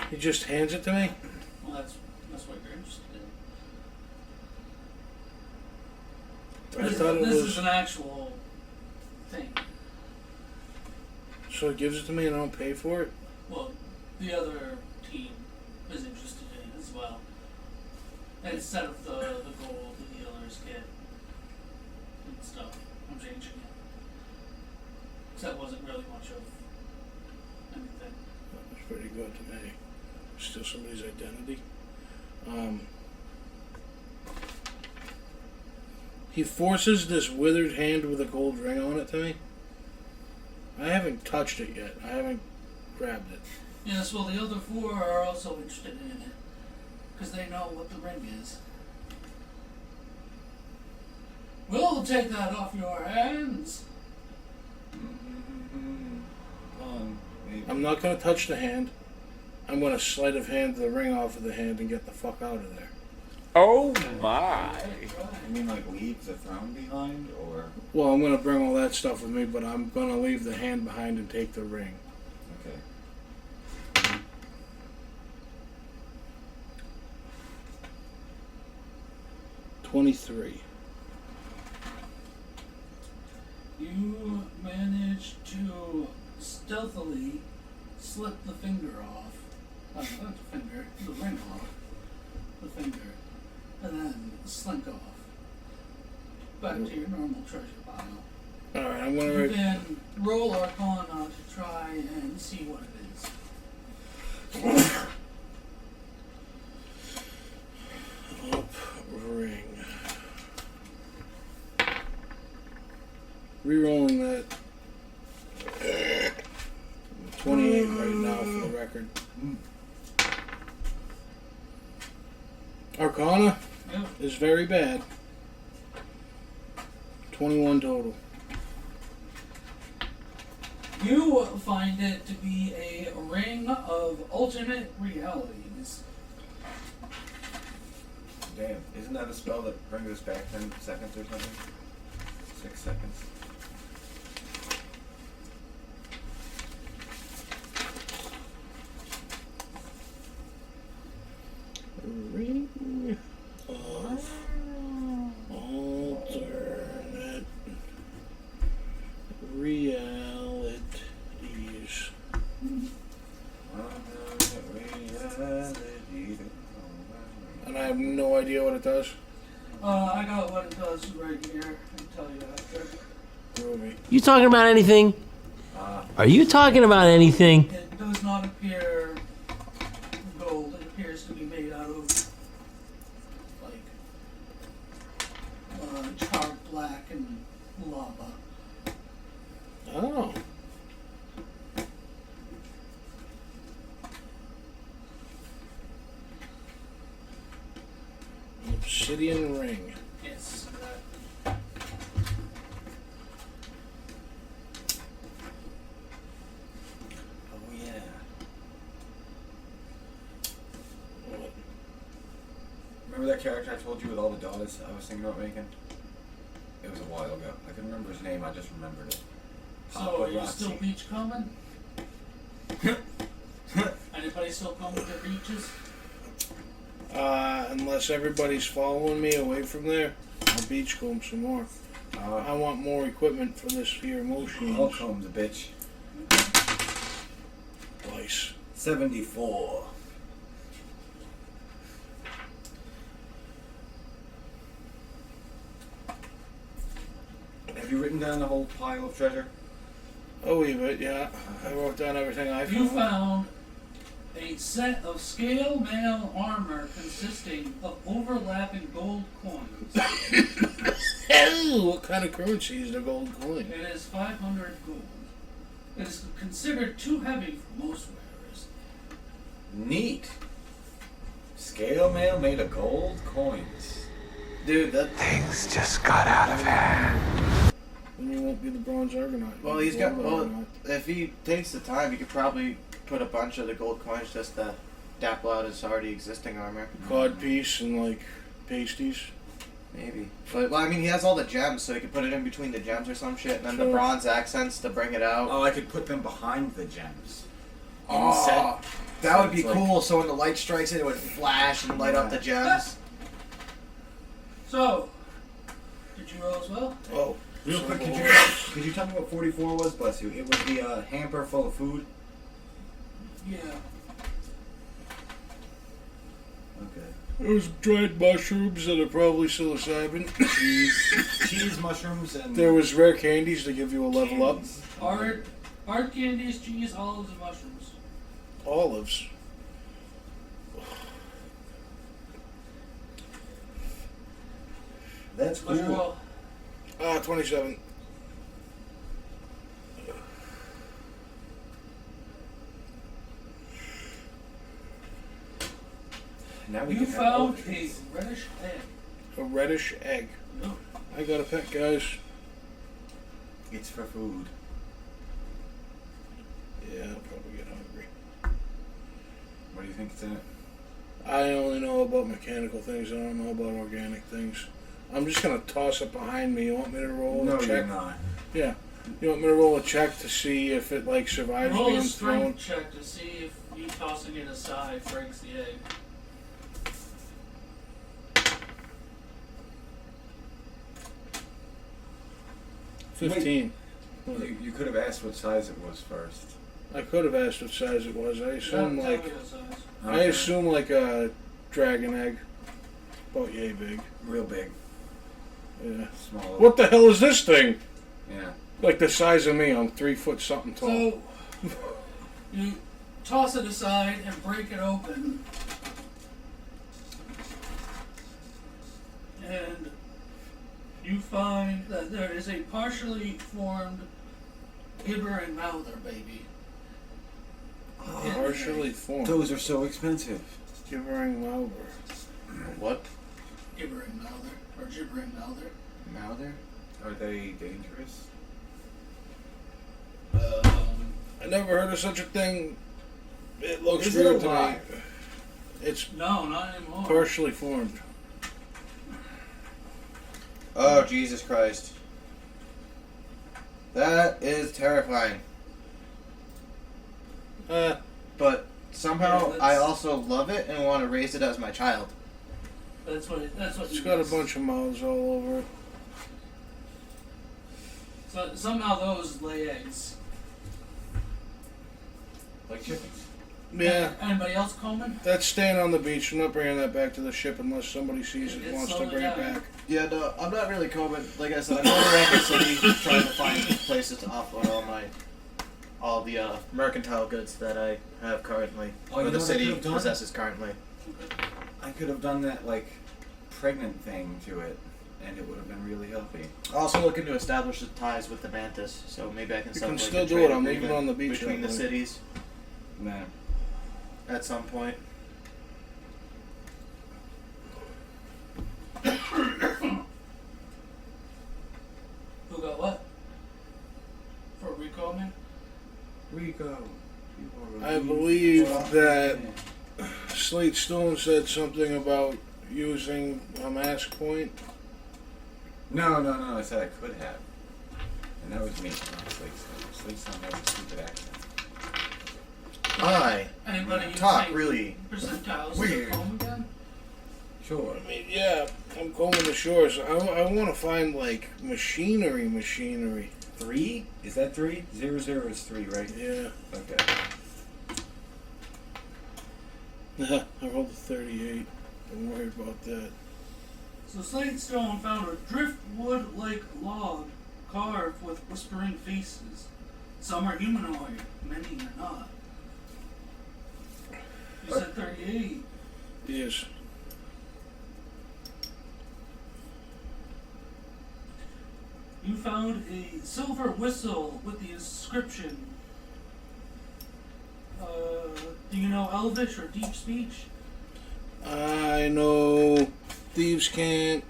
He just hands it to me? Well, that's what you're interested in. I thought it This was... is an actual thing. So he gives it to me and I don't pay for it? Well, the other team is interested in it as well. And instead of the gold, the healer's kit and stuff, I'm changing it. Because that wasn't really much of anything. That was pretty good to me. Steal somebody's identity. He forces this withered hand with a gold ring on it to me. I haven't touched it yet. I haven't grabbed it. Yes, well, the other four are also interested in it. Because they know what the ring is. We'll take that off your hands. I'm not going to touch the hand. I'm going to sleight of hand the ring off of the hand and get the fuck out of there. Oh my! You mean like leave the throne behind, or? Well, I'm going to bring all that stuff with me, but I'm going to leave the hand behind and take the ring. Okay. 23. You managed to stealthily slip the finger off. Not the finger, the ring off. The finger. And then slink off. Back to your normal treasure pile. Alright, I'm going You to... can roll Arcana to try and see what it is. Up ring. Rerolling that. 28 right now for the record. Arcana Yep. is very bad. 21 total. You find it to be a ring of alternate realities. Damn, isn't that a spell that brings us back 10 seconds or something? 6 seconds. Ring of alternate realities. And I have no idea what it does. I got what it does right here. I'll tell you after. Groovy. You talking about anything? Are you talking about anything? It does not appear gold. It appears to be made out of like charred black and lava. Oh. Obsidian ring. Yes. character I told you with all the daughters I was thinking about making? It was a while ago. I couldn't remember his name, I just remembered it. So, are you still beachcombing? Anybody still combing their beaches? Unless everybody's following me away from there, I'll beachcomb some more. I want more equipment for this here motion. I'll comb the bitch. Twice. 74. Have you written down the whole pile of treasure? A wee bit, yeah. I wrote down everything I found. You found a set of scale mail armor consisting of overlapping gold coins. What kind of currency is the gold coin? It is 500 gold. It is considered too heavy for most wearers. Neat. Scale mail made of gold coins. Dude, that Things just got out of hand. Then you won't be the bronze Argonaut. well, he's got. Well, if he takes the time, he could probably put a bunch of the gold coins just to dapple out his already existing armor. Cod piece and like pasties. Maybe. But well, I mean, he has all the gems, so he could put it in between the gems or some shit, and then the bronze accents to bring it out. Oh, I could put them behind the gems. Oh, that would be So it's cool. So when the light strikes it, it would flash and light up the gems. So, did you roll as well? Oh. Real quick, could you tell me what 44 was? Bless you. It was the hamper full of food. Yeah. Okay. There's dried mushrooms that are probably psilocybin. Cheese, mushrooms, and There was rare candies to give you a level up. Hard candies, cheese, olives, and mushrooms. Olives. That's What's your cool. roll? 27. Now we You can have found all a trees. reddish egg. A reddish egg. No. I got a pet, guys. It's for food. Yeah, I'll probably get hungry. What do you think it's in it? I only know about mechanical things. I don't know about organic things. I'm just gonna toss it behind me. You want me to roll No, a check? you're not. Yeah. You want me to roll a check to see if it like survives Roll a being thrown? strength check to see if you tossing it aside breaks the egg. Wait. 15. You could have asked what size it was first. I could have asked what size it was. I assume Tell like me what size. I assume like a dragon egg. About yay big. Real big. Yeah. Small. What the hell is this thing? Yeah. Like the size of me. I'm 3 foot something tall. So, you toss it aside and break it open. And you find that there is a partially formed Gibber and Mouther baby. Partially formed. Those are so expensive. Gibbering Malver. What? Gibber and Mouther, or Gibbering Mouther. Mouther? Are they dangerous? I never heard of such a thing. It looks Is it weird to me. alive? It's No, not anymore. partially formed. Oh, Jesus Christ. That is terrifying. But somehow Yeah, I that's- also love it and want to raise it as my child. That's what. It's you got a missed. bunch of mouths all over it. So somehow those lay eggs. Like chickens. Yeah. Anybody else combing? That's staying on the beach. I'm not bringing that back to the ship unless somebody sees it and It's wants to slowly bring it dying. back. Yeah, no, I'm not really combing. Like I said, I'm going around the city trying to find places to offload all the mercantile goods that I have currently, Oh, or you the know what I city could've done? possesses currently. I could have done that like pregnant thing to it, and it would have been really healthy. Also looking to establish the ties with the Mantis, so maybe I can. You set can up, like, still a do trade it. I'm leaving agreement on the beach between that the way. cities Man. at some point. Who got what? For recombing? Rico. I believe that Slate Stone said something about using a mask point? No. I said I could have. And that was me, not Sleekstone. Sleekstone has a stupid accent. Anybody talk using really percentiles weird. to home again? Sure. I mean, yeah, I'm combing the shores. I want to find, like, machinery. 3? Is that 3? 0 is 3, right? Yeah. Okay. I rolled a 38. Don't worry about that. So Slatestone found a driftwood-like log carved with whispering faces. Some are humanoid, many are not. You said 38. Yes. You found a silver whistle with the inscription. Do you know Elvish or Deep Speech? I know Thieves' Cant,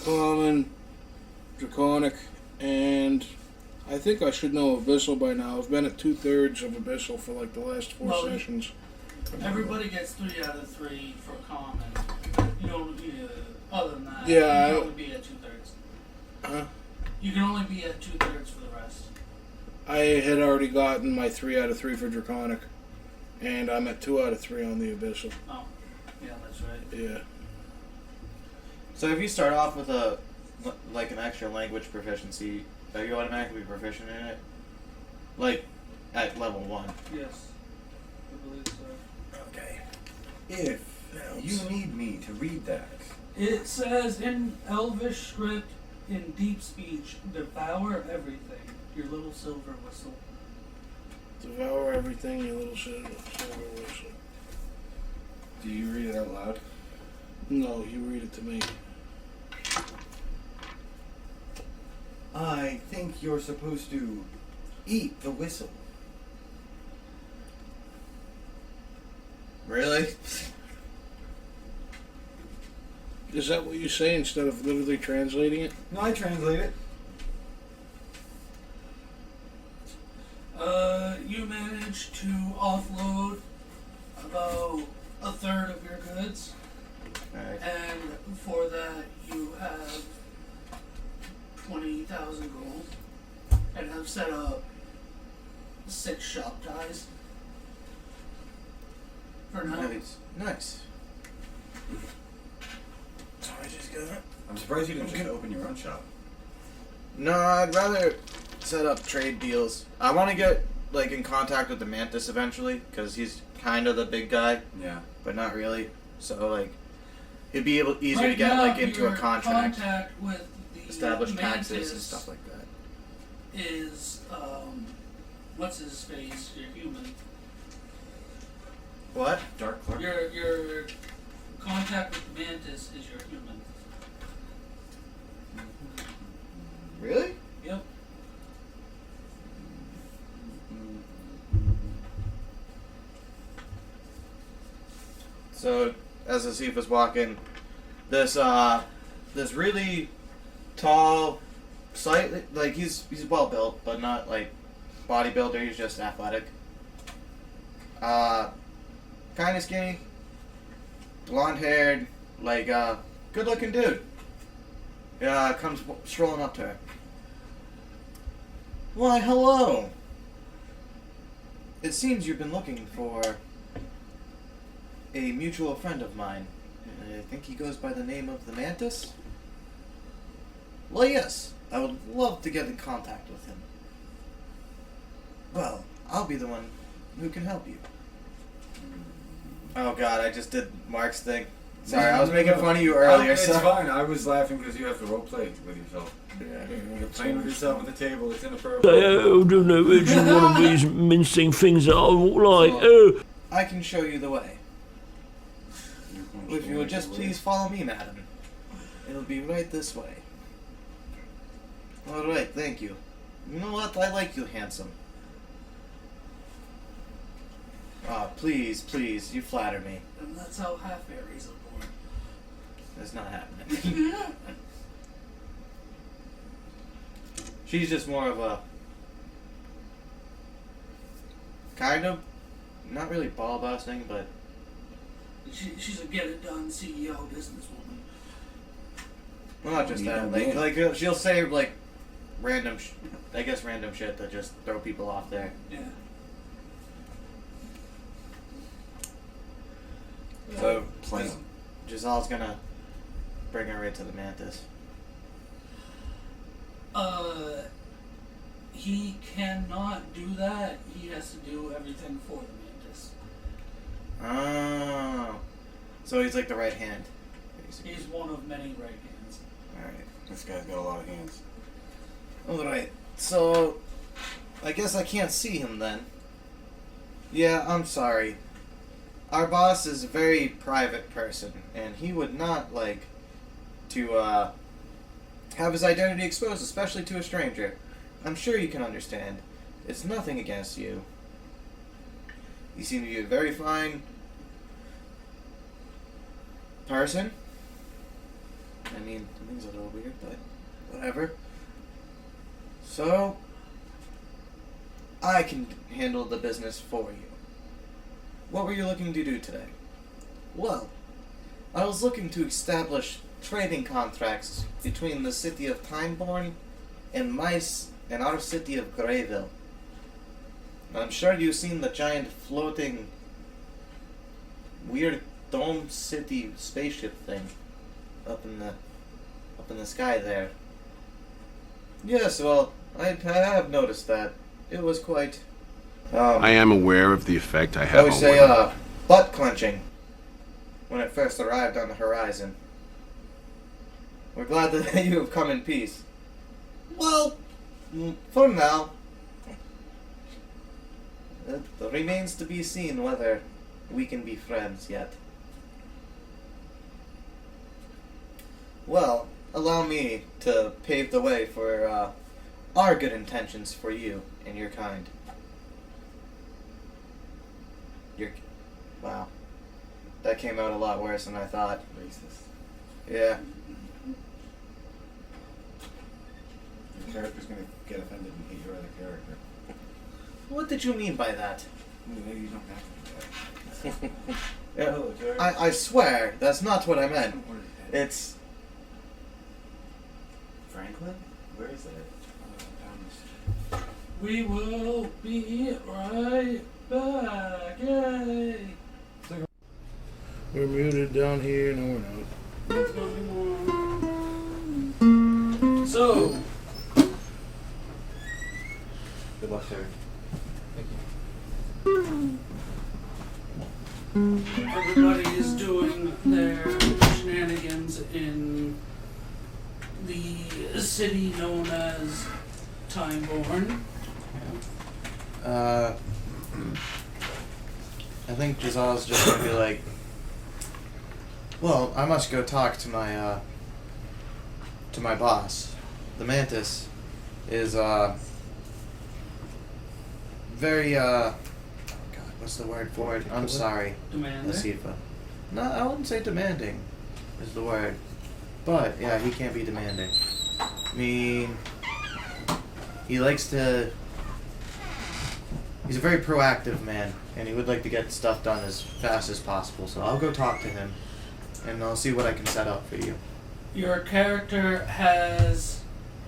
Common, Draconic, and I think I should know Abyssal by now. I've been at 2/3 of Abyssal for like the last 4 sessions. Everybody gets 3 out of 3 for common. You don't other than that. Yeah, You can only be at 2/3. Huh? You can only be at 2/3 for the rest. I had already gotten my 3 out of 3 for Draconic, and I'm at 2 out of 3 on the Abyssal. Oh, yeah, that's right. Yeah. So if you start off with an extra language proficiency, are you automatically proficient in it? Like, at level 1? Yes, I believe so. Okay. If you need me to read that. It says in Elvish script, in Deep Speech, devour everything. Your little silver whistle. Devour everything, you little silver whistle. Do you read it out loud? No, you read it to me. I think you're supposed to eat the whistle. Really? Is that what you say instead of literally translating it? No, I translate it. You managed to offload about 1/3 of your goods. Alright. And for that, you have 20,000 gold. And have set up 6 shop ties. For now. Nice. So I just got. I'm surprised you didn't just open your own shop. No, I'd rather set up trade deals. I want to get in contact with the Mantis eventually, because he's kind of the big guy. Yeah. But not really. So it'd be easier right to get now, into a contract. Contact with the establish Mantis taxes and stuff like that. Is what's his face? Your human. What? Dark Clerk? Your contact with Mantis is your human. Really? Yep. So as Asif is walking, this really tall, slightly he's well built, but not bodybuilder. He's just athletic. Kind of skinny, blonde haired, good looking dude. Comes strolling up to her. Why, hello. It seems you've been looking for a mutual friend of mine. I think he goes by the name of the Mantis. Well, yes, I would love to get in contact with him. Well, I'll be the one who can help you. Oh god, I just did Mark's thing. Sorry, I was making fun of you earlier. It's so. fine. I was laughing because you have to roleplay with yourself. Yeah. You're playing with yourself at the table. It's I inappropriate. don't know, it's just one of these mincing things that I won't like. I can show you the way. If you would just please follow me, madam. It'll be right this way. Alright, thank you. You know what? I like you, handsome. Please, you flatter me. And that's how half fairies are born. That's not happening. She's just more of a kind of not really ball busting, but She's a get-it-done CEO businesswoman. Well, not just that. Like she'll say like random shit to just throw people off there. Yeah. So Giselle's gonna bring her right to the Mantis. He cannot do that. He has to do everything for the Mantis. Oh. So he's like the right hand. Basically. He's one of many right hands. Alright. This guy's got a lot of hands. Alright. So I guess I can't see him then. Yeah, I'm sorry. Our boss is a very private person, and he would not like to have his identity exposed, especially to a stranger. I'm sure you can understand. It's nothing against you. You seem to be a very fine person. I mean, things a little weird, but whatever. So, I can handle the business for you. What were you looking to do today? Well, I was looking to establish trading contracts between the city of Timeborn and our city of Greyville. I'm sure you've seen the giant floating weird dome city spaceship thing up in the sky there. Yes, well, I have noticed that. It was quite I am aware of the effect I have I would on say women. butt clenching when it first arrived on the horizon. We're glad that you have come in peace. Well, for now, it remains to be seen whether we can be friends yet. Well, allow me to pave the way for our good intentions for you and your kind. Wow. That came out a lot worse than I thought. Racist. Yeah. Your character's gonna get offended and hate your other character. What did you mean by that? No, you don't have to do that. Yeah, Hello, Jerry. I swear, that's not what I meant. It's... Franklin? Where is that? We will be right back. Yay! We're muted down here. No, we're not. So, Good luck, Jerry. everybody is doing their shenanigans in the city known as Timeborn. I think Giselle's just gonna be like, well, I must go talk to my boss. The Mantis is, very, God, what's the word for it? I'm sorry. Demanding? Asifa. No, I wouldn't say demanding is the word. But, yeah, he can't be demanding. I mean, he likes to... He's a very proactive man, and he would like to get stuff done as fast as possible, so I'll go talk to him, and I'll see what I can set up for you. Your character has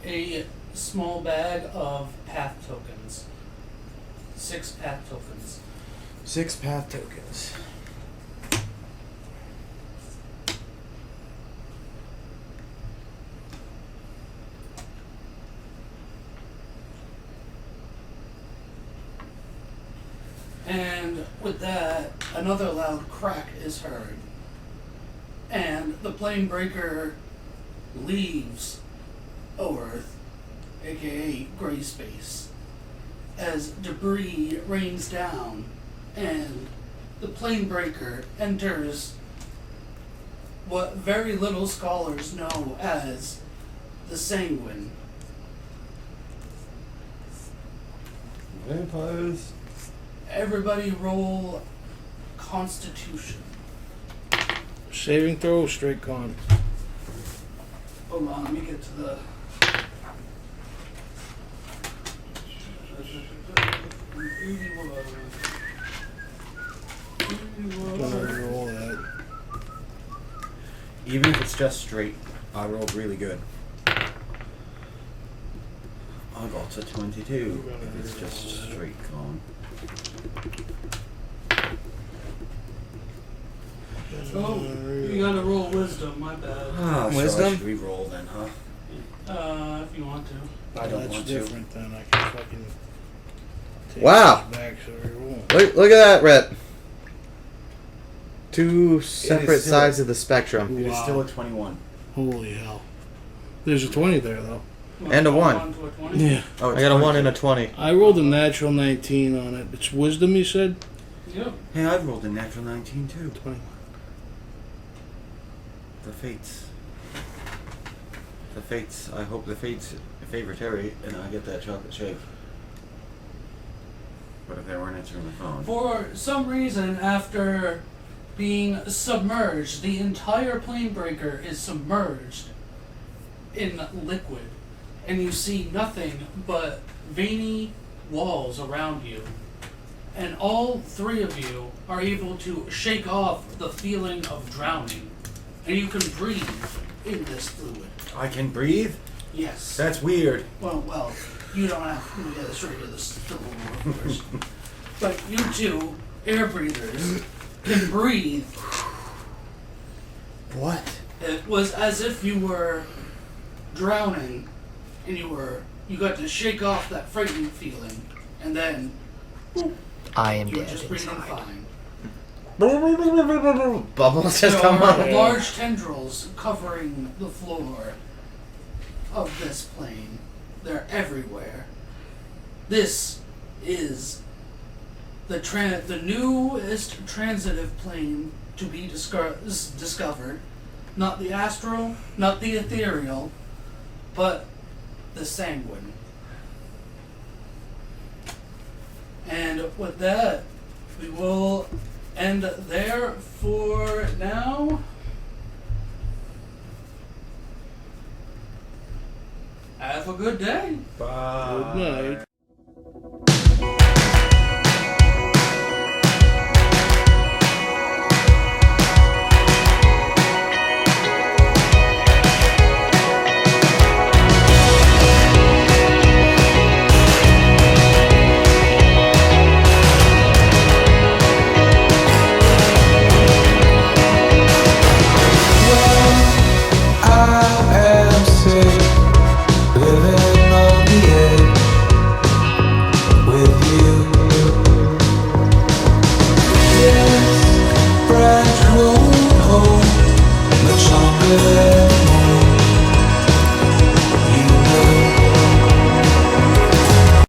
a small bag of path tokens. 6 path tokens. 6 path tokens. And with that, another loud crack is heard. And the plane breaker leaves Earth, aka gray space, as debris rains down and the plane breaker enters what very little scholars know as the Sanguine. Vampires. Everybody roll Constitution. Saving throw, straight con. Hold on, let me get to the... Gonna roll that. Even if it's just straight, I rolled really good. I got a 22 if it's just straight con. Oh, you gotta roll wisdom, my bad. Ah, so Wisdom? I should re-roll then, huh? If you want to. I don't That's want different then. I can fucking take Wow. this back so we roll. Look at that, Rhett. Two It separate is still- sides of the spectrum. It is Wow. still a 21. Holy hell. There's a 20 there, though. And a 1. On to a 20? Yeah. Oh, I got a 1 and a 20. I rolled a natural 19 on it. It's wisdom, you said? Yep. Hey, I rolled a natural 19 too. 20. The fates. The fates. I hope the fates favor Terry and I get that chocolate shake. But if they weren't answering the phone. For some reason, after being submerged, the entire plane breaker is submerged in liquid, and you see nothing but veiny walls around you. And all three of you are able to shake off the feeling of drowning, and you can breathe in this fluid. I can breathe? Yes. That's weird. Well, you don't have to get us right to the still of course. But you two, air breathers, can breathe. What? It was as if you were drowning, and you got to shake off that frightening feeling, and then I am you were dead just breathing inside. fine. Bubbles just There come are up. large tendrils covering the floor of this plane. They're everywhere. This is the newest transitive plane to be discovered. Not the astral, not the ethereal, but the sanguine. And with that, we will end there for now. Have a good day. Bye. Good night.